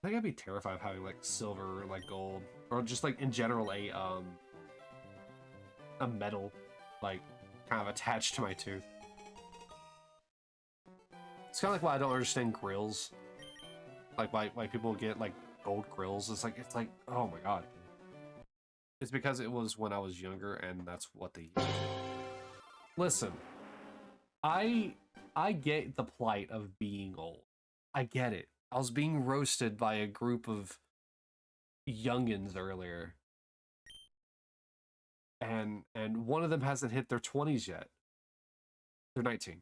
I think I'd be terrified of having like silver or like gold, or just like in general a metal like kind of attached to my tooth. It's kind of like why I don't understand grills. Like why people get like gold grills. It's like oh my god. It's because it was when I was younger and that's what they used. Listen, I get the plight of being old. I get it. I was being roasted by a group of youngins earlier. And one of them hasn't hit their 20s yet. They're 19.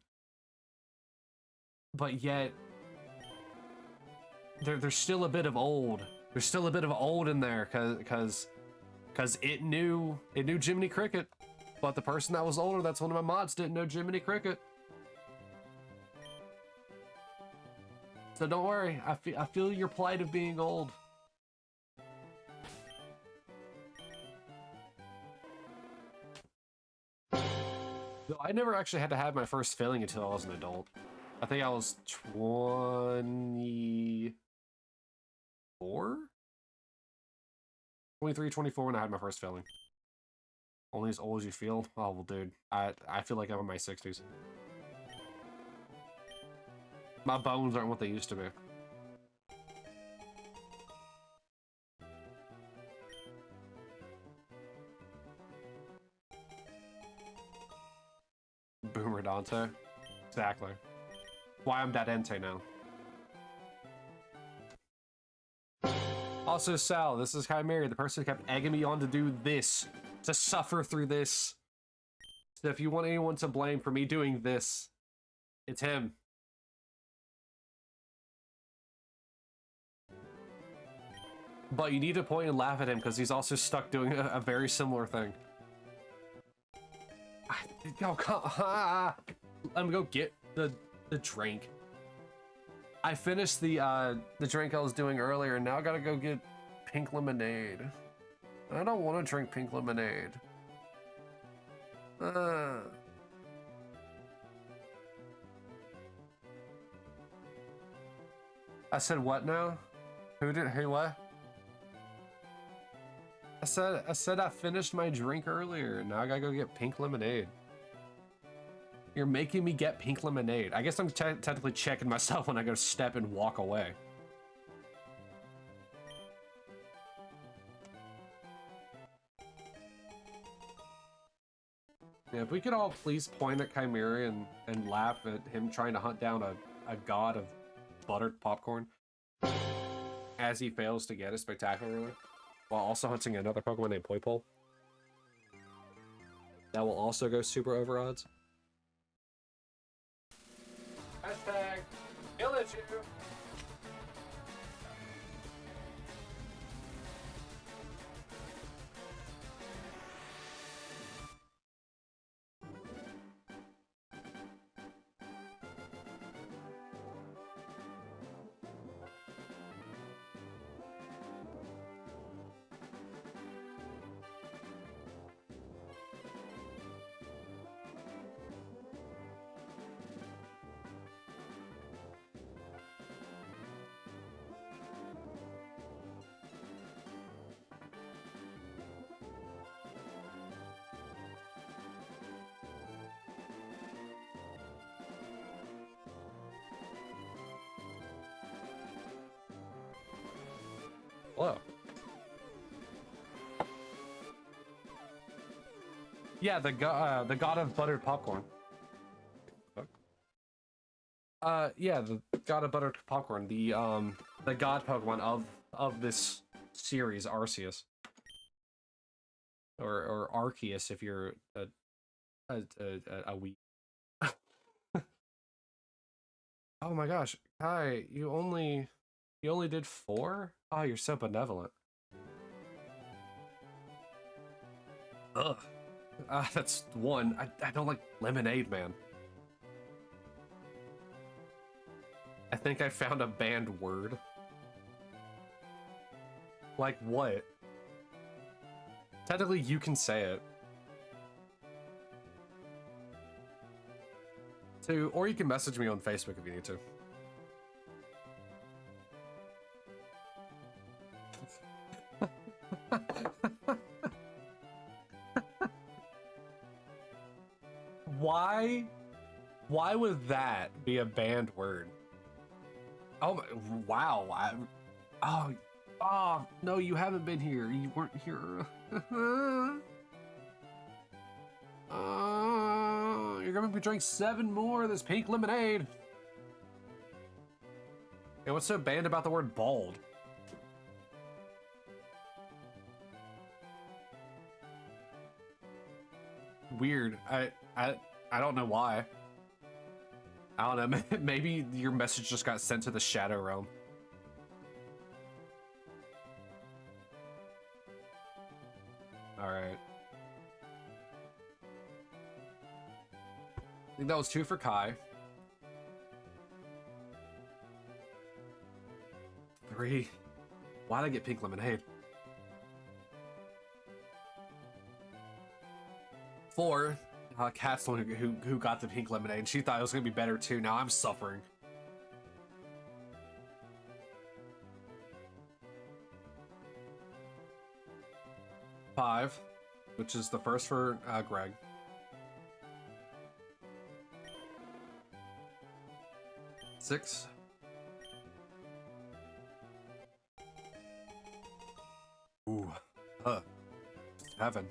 But yet there's still a bit of old. There's still a bit of old in there cuz it knew Jiminy Cricket. But the person that was older, that's one of my mods, didn't know Jiminy Cricket. So don't worry, I feel your plight of being old. Though I never actually had to have my first failing until I was an adult. I think I was 24? 23, 24 when I had my first failing. Only as old as you feel? Oh, well, dude. I feel like I'm in my 60s. My bones aren't what they used to be. Boomer Dante. Exactly. Why I'm Dadente now. Also, Sal, this is Chimera, the person who kept egging me on to do this. To suffer through this. So if you want anyone to blame for me doing this, it's him. But you need to point and laugh at him because he's also stuck doing a very similar thing. Let me go get the drink. I finished the drink I was doing earlier, and now I gotta go get pink lemonade. I don't want to drink pink lemonade. I said what now? Who what? I said I finished my drink earlier. Now I gotta go get pink lemonade. You're making me get pink lemonade. I guess I'm technically checking myself when I go step and walk away. Yeah, if we could all please point at Chimera and laugh at him trying to hunt down a god of buttered popcorn as he fails to get it spectacularly, while also hunting another Pokemon named Poipole. That will also go super over odds. Hashtag village you. Hello. Yeah, the god of buttered popcorn. Yeah, the god of buttered popcorn. The god Pokemon of this series, Arceus, or Arceus if you're a weak. Oh my gosh, Kai, you only did 4? Oh, you're so benevolent. Ugh. That's 1. I don't like lemonade, man. I think I found a banned word. Like what? Technically, you can say it. Or you can message me on Facebook if you need to. Why would that be a banned word? Oh, wow. Oh, no, you haven't been here. You weren't here. You're gonna make me drink 7 more of this pink lemonade. Hey, what's so banned about the word bald? Weird. I don't know why. I don't know. Maybe your message just got sent to the Shadow Realm. All right. I think that was 2 for Kai. 3. Why'd I get pink lemonade? 4. Kat's the one who got the pink lemonade. She thought it was gonna be better too. Now I'm suffering. Five, which is the first for Greg. 6. Ooh, 7.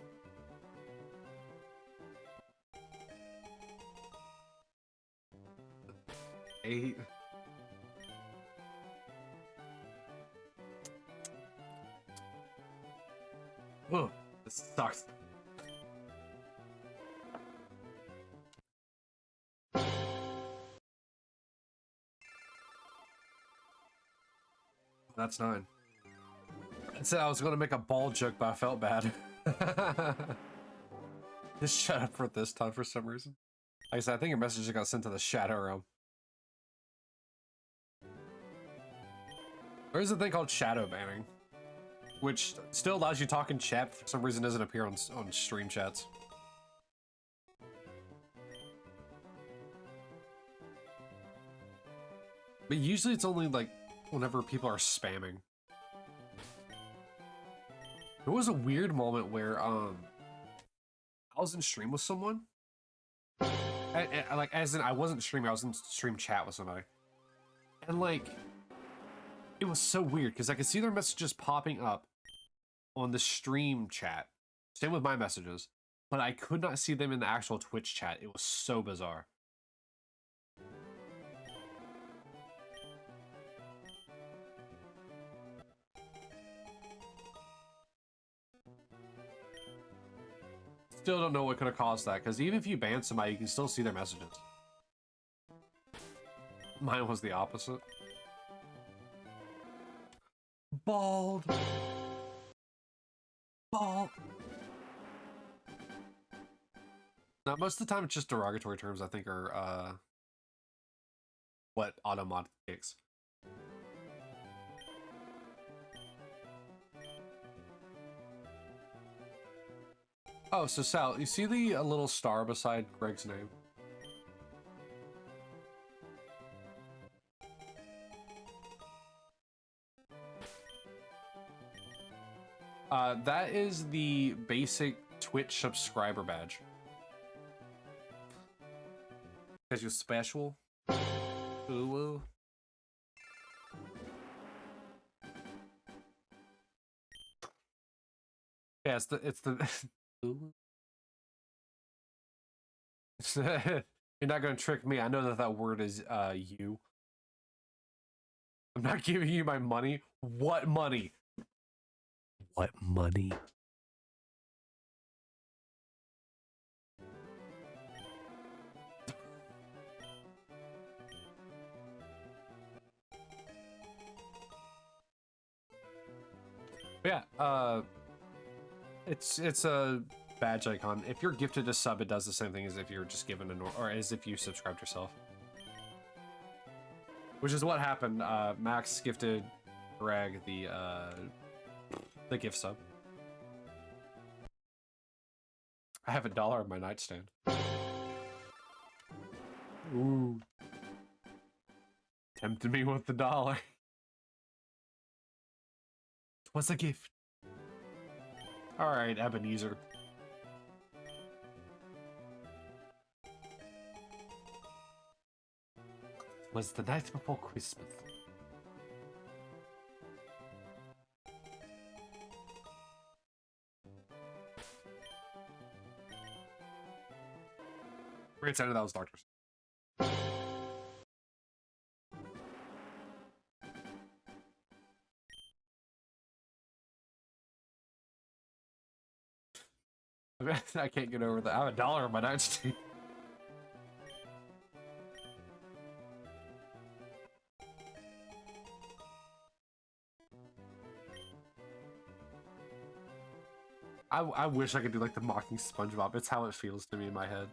8. Oh, this sucks. That's 9. I said I was going to make a ball joke, but I felt bad. Just shut up for this time for some reason. Like I said, I think your message got sent to the Shadow Realm. There's a thing called shadow banning, which still allows you to talk in chat, but for some reason doesn't appear on stream chats. But usually it's only like whenever people are spamming. There was a weird moment where I was in stream with someone. Like as in I wasn't streaming, I was in stream chat with somebody. And like it was so weird because I could see their messages popping up on the stream chat. Same with my messages. But I could not see them in the actual Twitch chat. It was so bizarre. Still don't know what could have caused that, because even if you ban somebody, you can still see their messages. Mine was the opposite. Bald. Bald. Now, most of the time, it's just derogatory terms, I think, are what automod kicks. Oh, so Sal, you see the little star beside Greg's name? That is the basic Twitch subscriber badge. Because you're special. Ooh. Yeah, it's the You're not gonna trick me. I know that word is you. I'm not giving you my money. What money? What money? Yeah, it's a badge icon. If you're gifted a sub, it does the same thing as if you're just given or as if you subscribed yourself. Which is what happened. Max gifted Greg the gift sub. I have $1 on my nightstand. Ooh. Tempted me with the $1. What's a gift? Alright, Ebenezer. Was the night before Christmas. Great center, that was Doctor's. I can't get over that. I have $1 on my nightstand. I wish I could do like the mocking SpongeBob. It's how it feels to me in my head.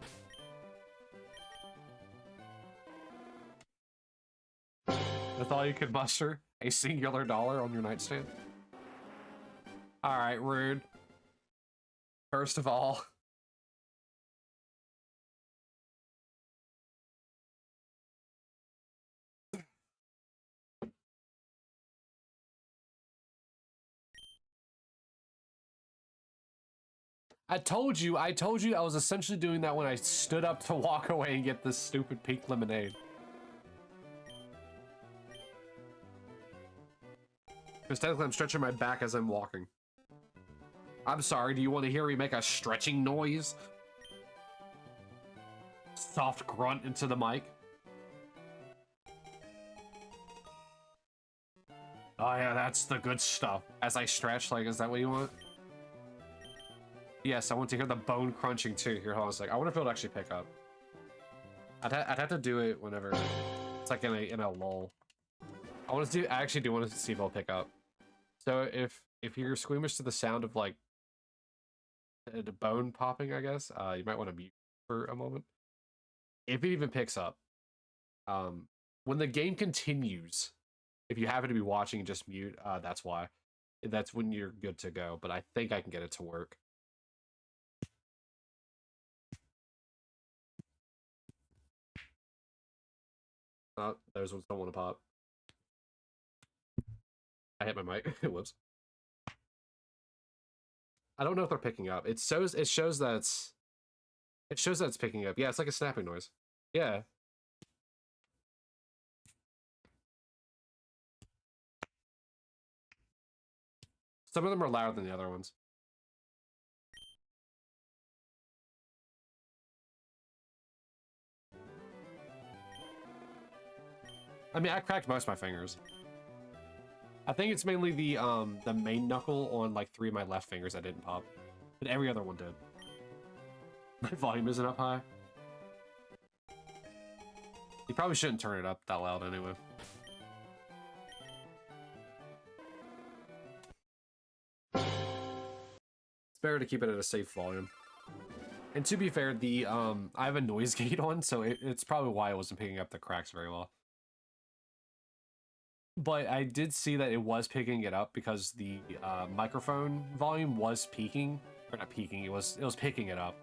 That's all you could muster? A singular dollar on your nightstand? Alright, rude. First of all... I told you I was essentially doing that when I stood up to walk away and get this stupid pink lemonade. Because technically I'm stretching my back as I'm walking. I'm sorry, do you want to hear me make a stretching noise? Soft grunt into the mic. Oh yeah, that's the good stuff. As I stretch, like, is that what you want? Yes, I want to hear the bone crunching too. Here, hold on a sec. I wonder if it'll actually pick up. I'd have to do it whenever it's like in a lull. I actually do want to see if it'll pick up. So if you're squeamish to the sound of like the bone popping, I guess you might want to mute for a moment. If it even picks up, when the game continues, if you happen to be watching and just mute, that's why. That's when you're good to go. But I think I can get it to work. Those ones don't want to pop. I hit my mic. Whoops. I don't know if they're picking up. It shows that it's picking up. Yeah, it's like a snapping noise. Yeah. Some of them are louder than the other ones. I mean, I cracked most of my fingers. I think it's mainly the main knuckle on like 3 of my left fingers that didn't pop, but every other one did. My volume isn't up high. You probably shouldn't turn it up that loud anyway. It's better to keep it at a safe volume. And to be fair, the I have a noise gate on, so it's probably why I wasn't picking up the cracks very well. But I did see that it was picking it up because the microphone volume was peaking. Or not peaking, it was picking it up.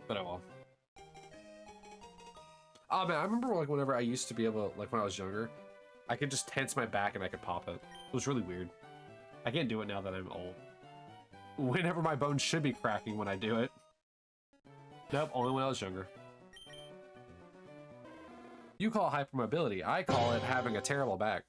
But oh well. Oh man, I remember like whenever I used to be able to, like when I was younger, I could just tense my back and I could pop it. It was really weird. I can't do it now that I'm old. Whenever my bones should be cracking when I do it. Nope, only when I was younger. You call it hypermobility. I call it having a terrible back.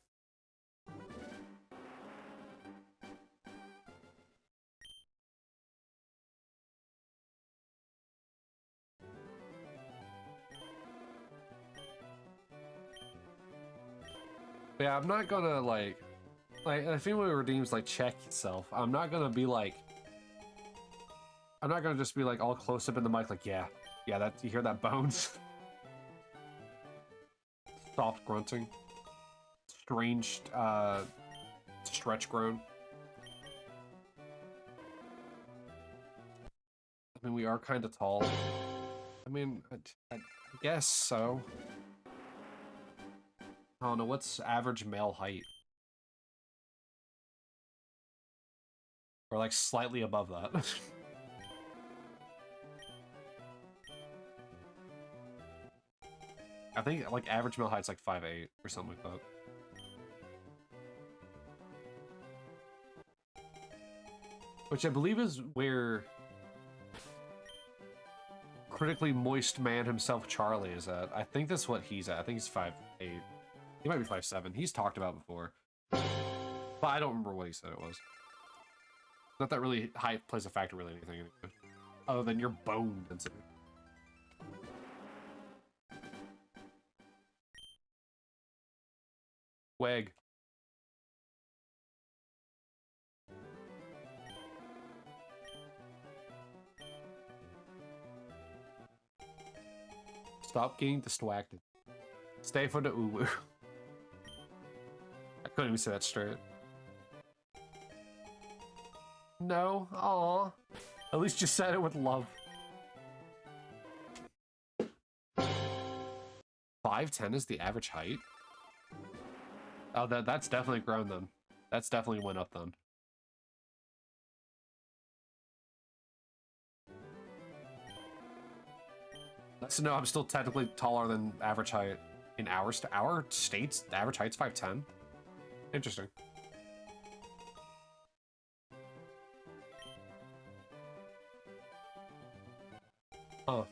But yeah, I'm not gonna like I think when it redeems like check yourself. I'm not gonna be like I'm not gonna just be like all close up in the mic like yeah, that you hear that bones. Soft grunting. Strange stretch groan. I mean, we are kind of tall. I mean, I guess so. I don't know, what's average male height? Or like slightly above that. I think like average male height's like 5'8" or something like that. Which I believe is where critically moist man himself, Charlie, is at. I think that's what he's at. I think he's 5'8". He might be 5'7". He's talked about before. But I don't remember what he said it was. Not that really height plays a factor really anything anyway. Other than your bone density. Weg. Stop getting distracted. Stay for the uwu. I couldn't even say that straight. No, aw. At least you said it with love. 5'10" is the average height? Oh, that's definitely grown then. That's definitely went up then. So no, I'm still technically taller than average height. In our states, the average height's 5'10". Interesting. Huh.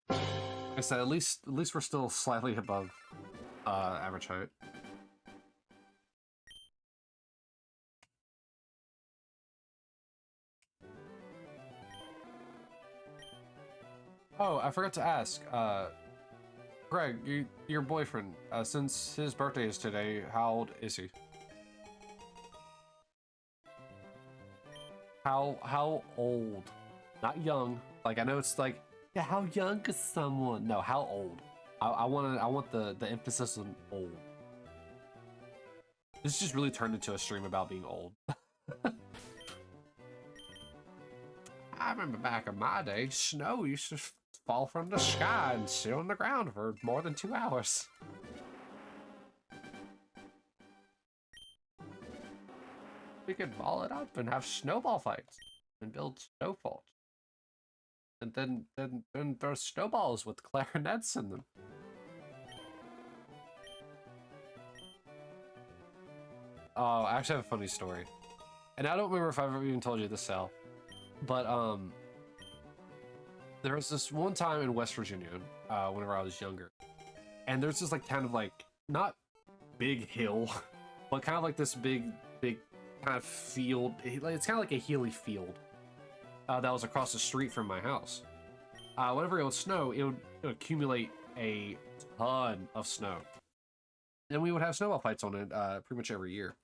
Like I said, at least we're still slightly above average height. Oh, I forgot to ask. Greg, your boyfriend, since his birthday is today, how old is he? How old? Not young. Like, I know it's like, yeah, how young is someone? No, how old? I want the emphasis on old. This just really turned into a stream about being old. I remember back in my day, snow used to fall from the sky and sit on the ground for more than 2 hours. We could ball it up and have snowball fights and build snow forts. And then throw snowballs with clarinets in them. Oh, I actually have a funny story. And I don't remember if I've ever even told you this, Sal. But, there was this one time in West Virginia, whenever I was younger. And there's this, like, kind of, like, not big hill, but kind of like this big kind of field. It's kind of like a hilly field that was across the street from my house. Whenever it would snow, it would accumulate a ton of snow. And we would have snowball fights on it pretty much every year.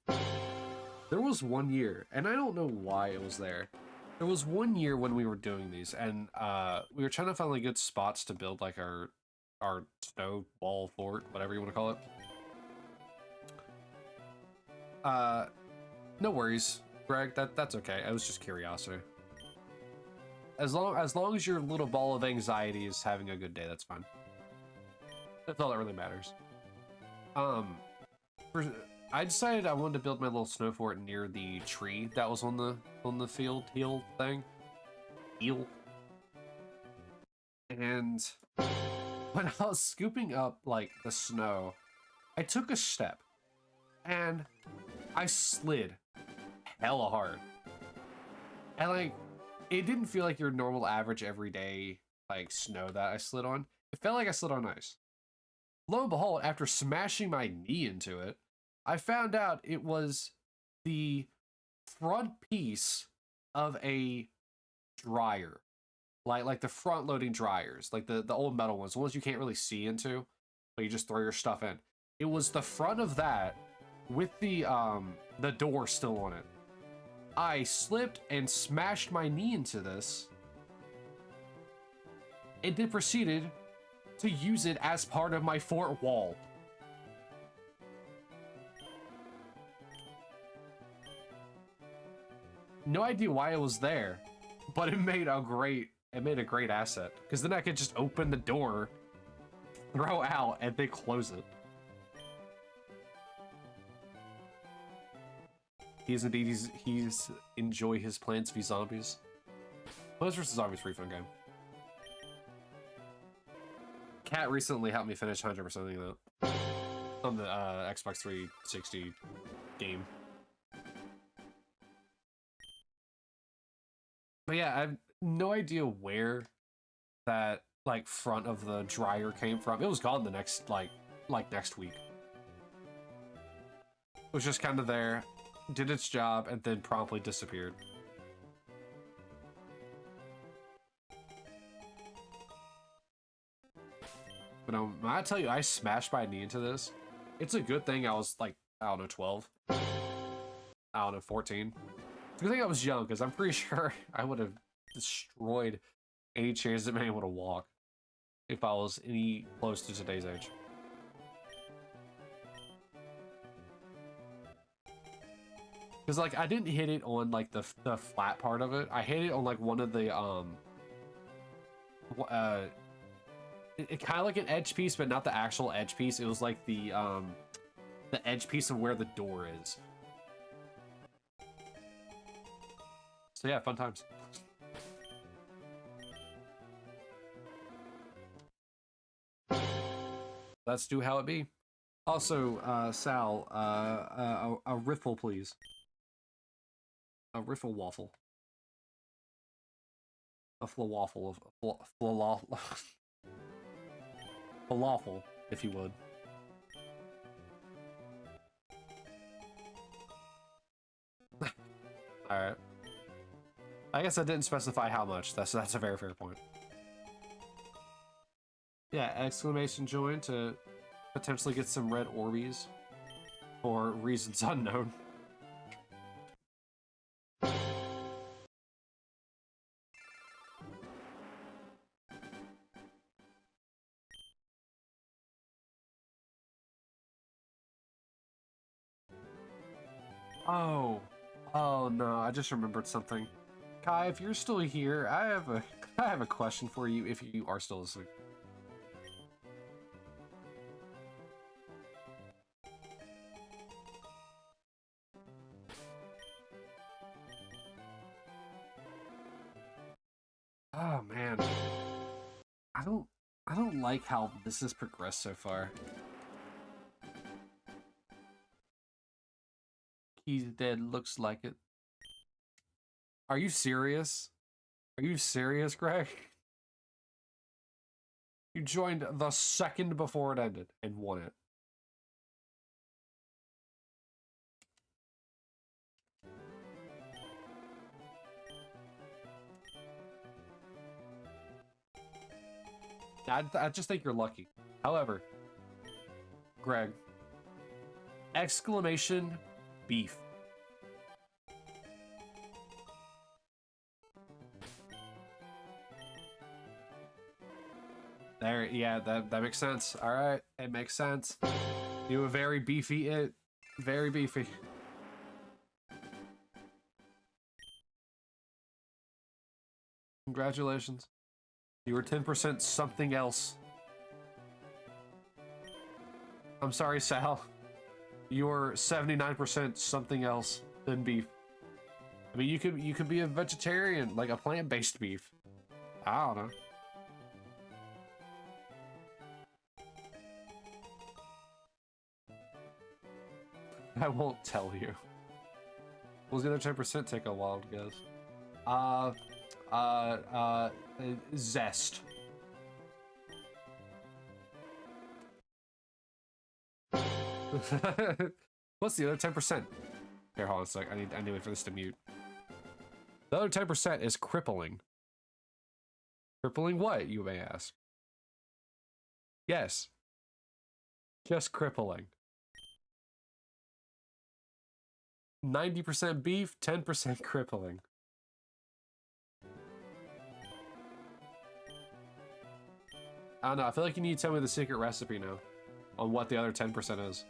There was one year, and I don't know why it was there. There was one year when we were doing these, and we were trying to find like good spots to build like our snowball fort, whatever you want to call it. No worries, Greg. That's okay. It was just curiosity. As long as your little ball of anxiety is having a good day, that's fine. That's all that really matters. I decided I wanted to build my little snow fort near the tree that was on the field hill thing. Eel. And when I was scooping up like the snow, I took a step and I slid hella hard. And like, it didn't feel like your normal average everyday like snow that I slid on. It felt like I slid on ice. Lo and behold, after smashing my knee into it, I found out it was the front piece of a dryer. Like the front loading dryers, like the old metal ones, the ones you can't really see into, but you just throw your stuff in. It was the front of that with the door still on it. I slipped and smashed my knee into this, and then proceeded to use it as part of my fort wall. No idea why it was there, but it made a great asset, because then I could just open the door, throw out, and then close it. He's enjoy his Plants v Zombies. Plants vs Zombies free fun game. Cat recently helped me finish 100% of that on the Xbox 360 game. But yeah, I have no idea where that like front of the dryer came from. It was gone the next next week. It was just kind of there, did its job, and then promptly disappeared. But I tell you, I smashed my knee into this. It's a good thing I was like, I don't know, 12. I don't know, 14. It's a good thing I was young, because I'm pretty sure I would have destroyed any chance of being able to walk if I was any close to today's age. Because like I didn't hit it on like the flat part of it. I hit it on like one of the it kind of like an edge piece, but not the actual edge piece. It was like the edge piece of where the door is. So yeah, fun times. Let's do how it be. Also, Sal, a riffle, please. A riffle waffle. A falafel, falafel, if you would. All right. I guess I didn't specify how much. That's a very fair point. Yeah, exclamation join to potentially get some red Orbeez for reasons unknown. Oh no, I just remembered something. Kai, if you're still here, I have a question for you if you are still asleep. Oh man. I don't like how this has progressed so far. He's dead, looks like it. Are you serious? Are you serious, Greg? You joined the second before it ended and won it. I just think you're lucky. However, Greg, exclamation beef. There, yeah, that makes sense. All right, it makes sense. You were very beefy, very beefy. Congratulations. You were 10% something else. I'm sorry, Sal. You were 79% something else than beef. I mean, you could be a vegetarian, like a plant-based beef. I don't know. I won't tell you. Was the other 10% take a wild guess? Zest. What's the other 10%? Here, hold on a sec. I need to wait for this to mute. The other 10% is crippling. Crippling what, you may ask? Yes. Just crippling. 90% beef, 10% crippling. I don't know, I feel like you need to tell me the secret recipe now on what the other 10% is.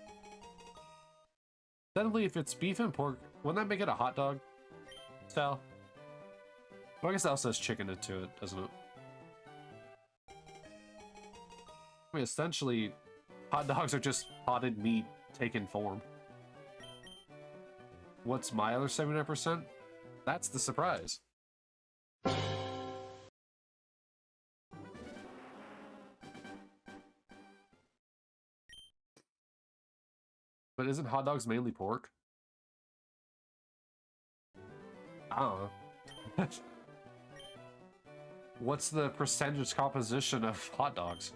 Suddenly, if it's beef and pork, wouldn't that make it a hot dog? Style? Well, I guess that also has chicken into it, doesn't it? I mean, essentially, hot dogs are just potted meat taken form. What's my other 79%? That's the surprise. But isn't hot dogs mainly pork? I don't know. What's the percentage composition of hot dogs?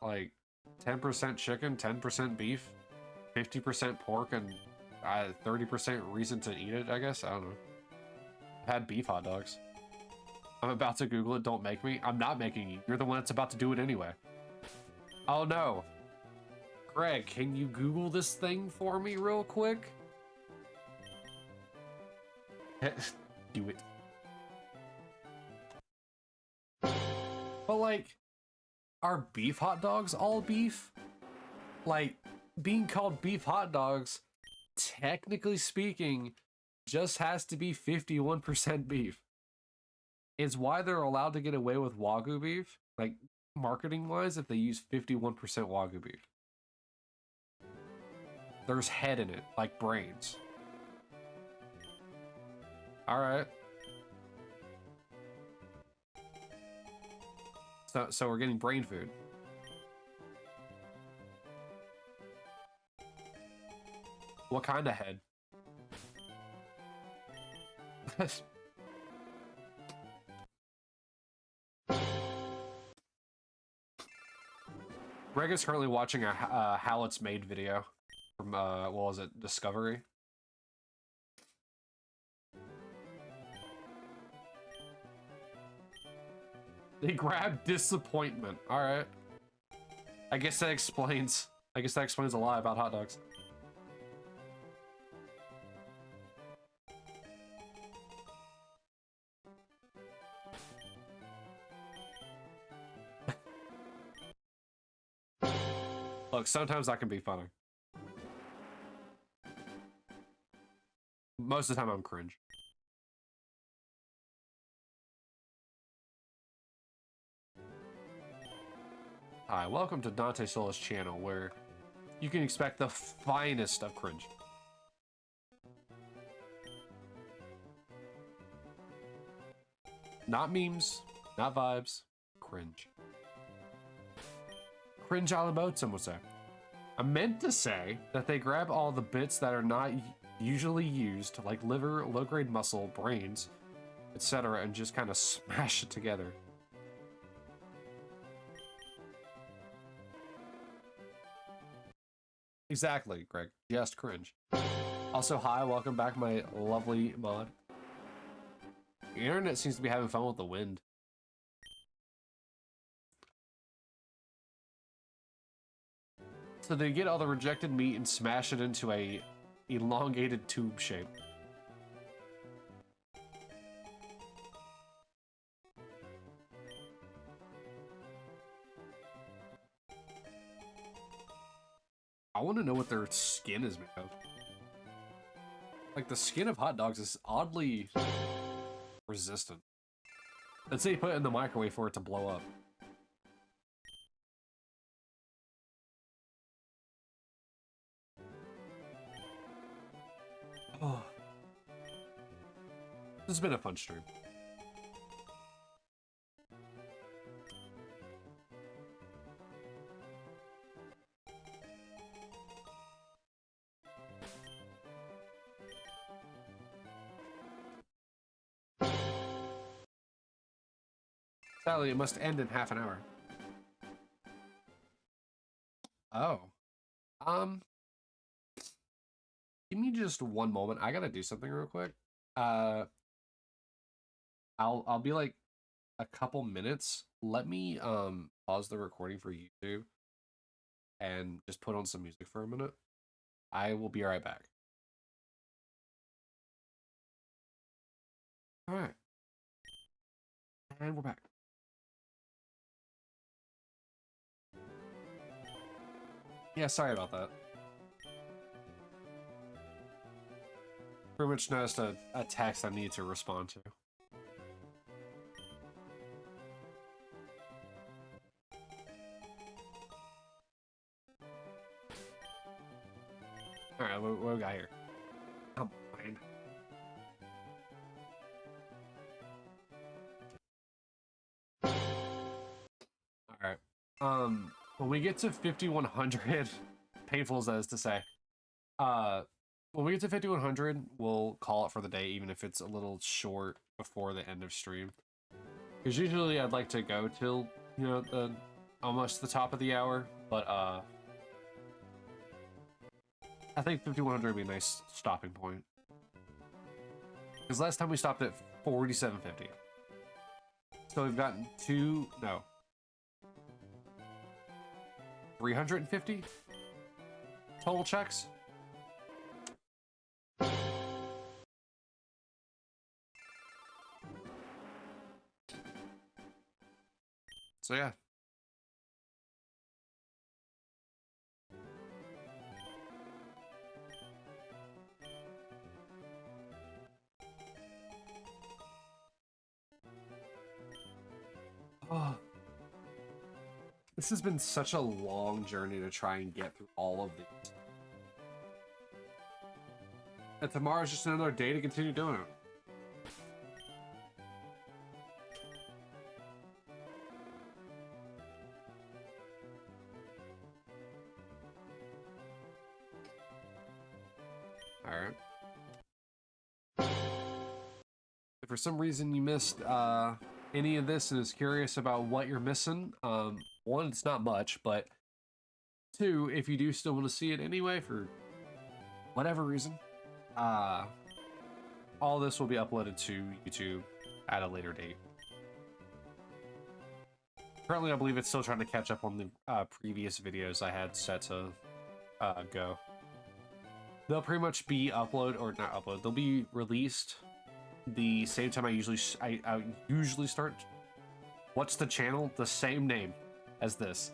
Like 10% chicken, 10% beef, 50% pork, and 30% reason to eat it, I guess? I don't know. I've had beef hot dogs. I'm about to Google it, don't make me. I'm not making you. You're the one that's about to do it anyway. Oh no. Greg, can you Google this thing for me real quick? Do it. But like, are beef hot dogs all beef? Like, being called beef hot dogs, technically speaking, just has to be 51% beef. It's why they're allowed to get away with Wagyu beef, like marketing wise, if they use 51% Wagyu beef. There's head in it, like brains. Alright. So we're getting brain food. What kind of head? Greg is currently watching a how it's made video from what was it, Discovery? They grabbed disappointment. All right. I guess that explains a lot about hot dogs. Look, sometimes that can be funny. Most of the time I'm cringe. Hi, welcome to Dante Sola's channel, where you can expect the finest of cringe. Not memes, not vibes, cringe. Cringe a la mode, some would say. I meant to say that they grab all the bits that are not usually used, like liver, low-grade muscle, brains, etc., and just kind of smash it together. Exactly, Greg. Just cringe. Also, hi, welcome back, my lovely mod. The internet seems to be having fun with the wind. So they get all the rejected meat and smash it into a elongated tube shape. I want to know what their skin is made of. Like, the skin of hot dogs is oddly resistant. Let's say you put it in the microwave for it to blow up. Oh. This has been a fun stream. Sadly, it must end in half an hour. Oh. Give me just one moment. I gotta do something real quick. I'll be like a couple minutes. Let me pause the recording for YouTube and just put on some music for a minute. I will be right back. All right. And we're back. Yeah, sorry about that. Pretty much noticed a text I need to respond to. Alright, what do we got here? Oh, fine. Alright. When we get to 5100, painful as that is to say, When we get to 5100, we'll call it for the day, even if it's a little short before the end of stream. Because usually I'd like to go till, you know, the almost the top of the hour, but I think 5100 would be a nice stopping point. Because last time we stopped at 4750. So we've gotten 350 total checks. So yeah. Oh. This has been such a long journey to try and get through all of these. And tomorrow's just another day to continue doing it. Alright. If for some reason you missed any of this and is curious about what you're missing, one, it's not much, but two, if you do still want to see it anyway for whatever reason, all this will be uploaded to YouTube at a later date. Currently, I believe it's still trying to catch up on the previous videos I had set to go. They'll pretty much be they'll be released the same time I usually start. What's the channel? The same name as this.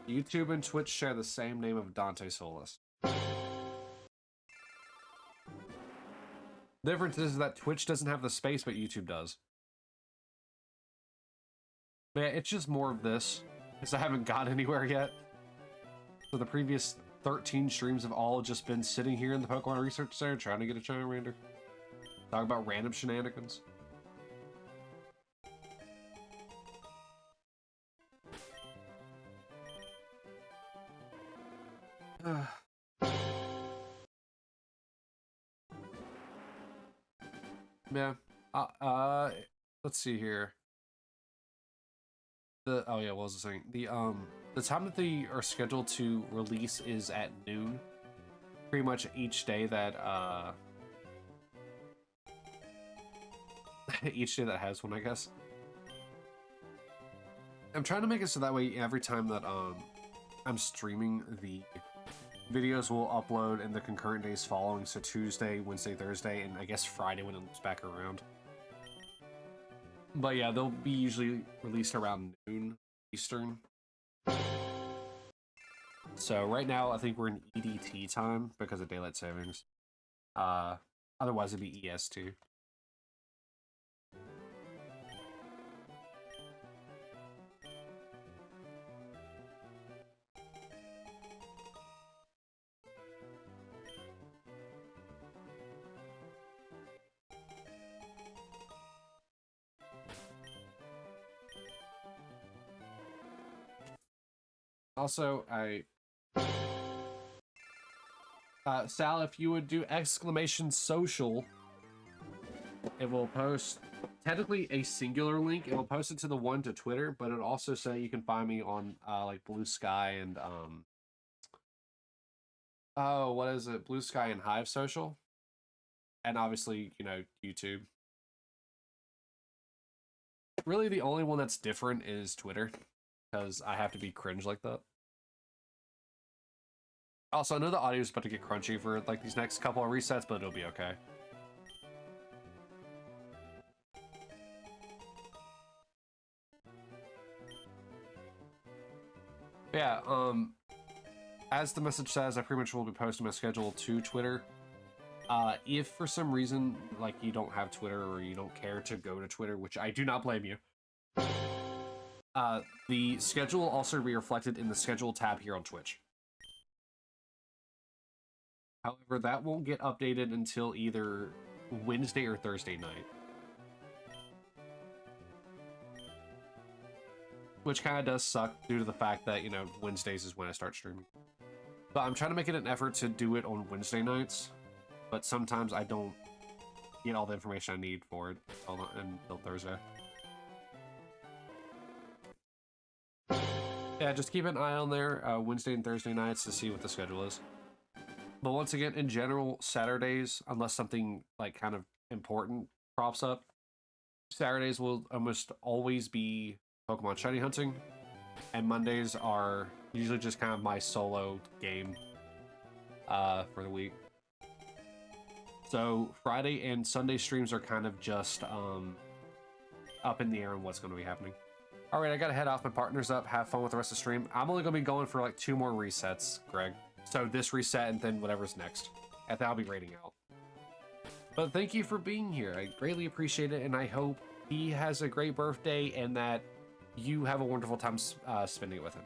YouTube and Twitch share the same name of Dante Solis. The difference is that Twitch doesn't have the space, but YouTube does. But yeah, it's just more of this, because I haven't got anywhere yet. So the previous 13 streams have all just been sitting here in the Pokemon Research Center trying to get a Charmander. Talk about random shenanigans. Yeah. Let's see here. Oh yeah, what was I saying? The time that they are scheduled to release is at noon. Pretty much each day that each day that has one, I guess. I'm trying to make it so that way every time that I'm streaming, the videos will upload in the concurrent days following, so Tuesday, Wednesday, Thursday, and I guess Friday when it loops back around. But yeah, they'll be usually released around noon Eastern. So right now, I think we're in EDT time because of daylight savings. Otherwise, it'd be EST. Also, Sal, if you would do !social, it will post technically a singular link. It will post it to the one to Twitter, but it'll also say you can find me on like Blue Sky and oh, what is it? Blue Sky and Hive Social, and obviously, you know, YouTube. Really, the only one that's different is Twitter, because I have to be cringe like that. Also, I know the audio is about to get crunchy for like these next couple of resets, but it'll be okay. Yeah, as the message says, I pretty much will be posting my schedule to Twitter. If for some reason, like, you don't have Twitter or you don't care to go to Twitter, which I do not blame you, the schedule will also be reflected in the schedule tab here on Twitch. However, that won't get updated until either Wednesday or Thursday night. Which kind of does suck due to the fact that, you know, Wednesdays is when I start streaming. But I'm trying to make it an effort to do it on Wednesday nights. But sometimes I don't get all the information I need for it until Thursday. Yeah, just keep an eye on there Wednesday and Thursday nights to see what the schedule is. But once again, in general, Saturdays, unless something like kind of important props up, Saturdays will almost always be Pokemon Shiny hunting, and Mondays are usually just kind of my solo game for the week. So Friday and Sunday streams are kind of just up in the air on what's going to be happening. All right, I got to head off. My partner's up. Have fun with the rest of the stream. I'm only going to be going for like 2 more resets, Greg. So this reset and then whatever's next. And then I'll be rating out. But thank you for being here. I greatly appreciate it, and I hope he has a great birthday and that you have a wonderful time spending it with him.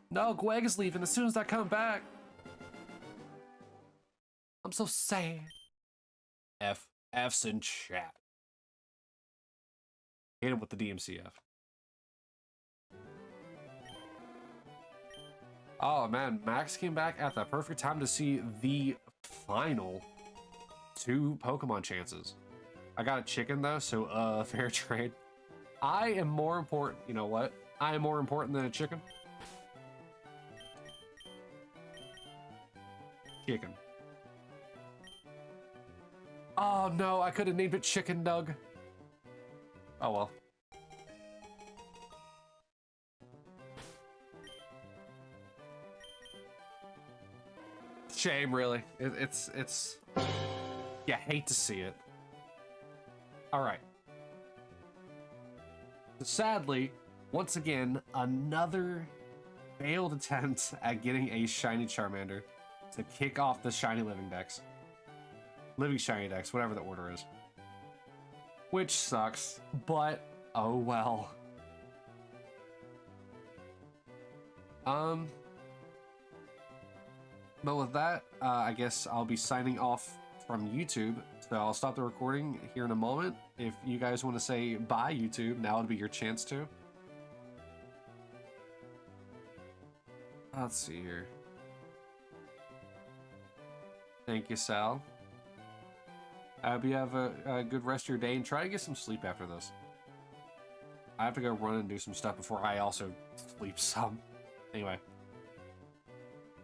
No, Gweg is leaving as soon as I come back. I'm so sad. F's in chat. Hit him with the DMCF. Oh man, Max came back at the perfect time to see the final 2 Pokemon chances. I got a chicken though, so fair trade. I am more important. You know what? I am more important than a chicken. Chicken. Oh no, I could have named it Chicken Nug. Oh well. Shame, really. It's you hate to see it. All right. Sadly, once again, another failed attempt at getting a shiny Charmander to kick off the Shiny Living Dex. Living Shiny Dex, whatever the order is. Which sucks, but oh well. But with that, I guess I'll be signing off from YouTube. So I'll stop the recording here in a moment. If you guys want to say bye, YouTube, now would be your chance to. Let's see here. Thank you, Sal. I hope you have a good rest of your day and try to get some sleep after this. I have to go run and do some stuff before I also sleep some. Anyway.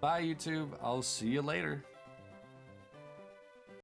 Bye, YouTube. I'll see you later.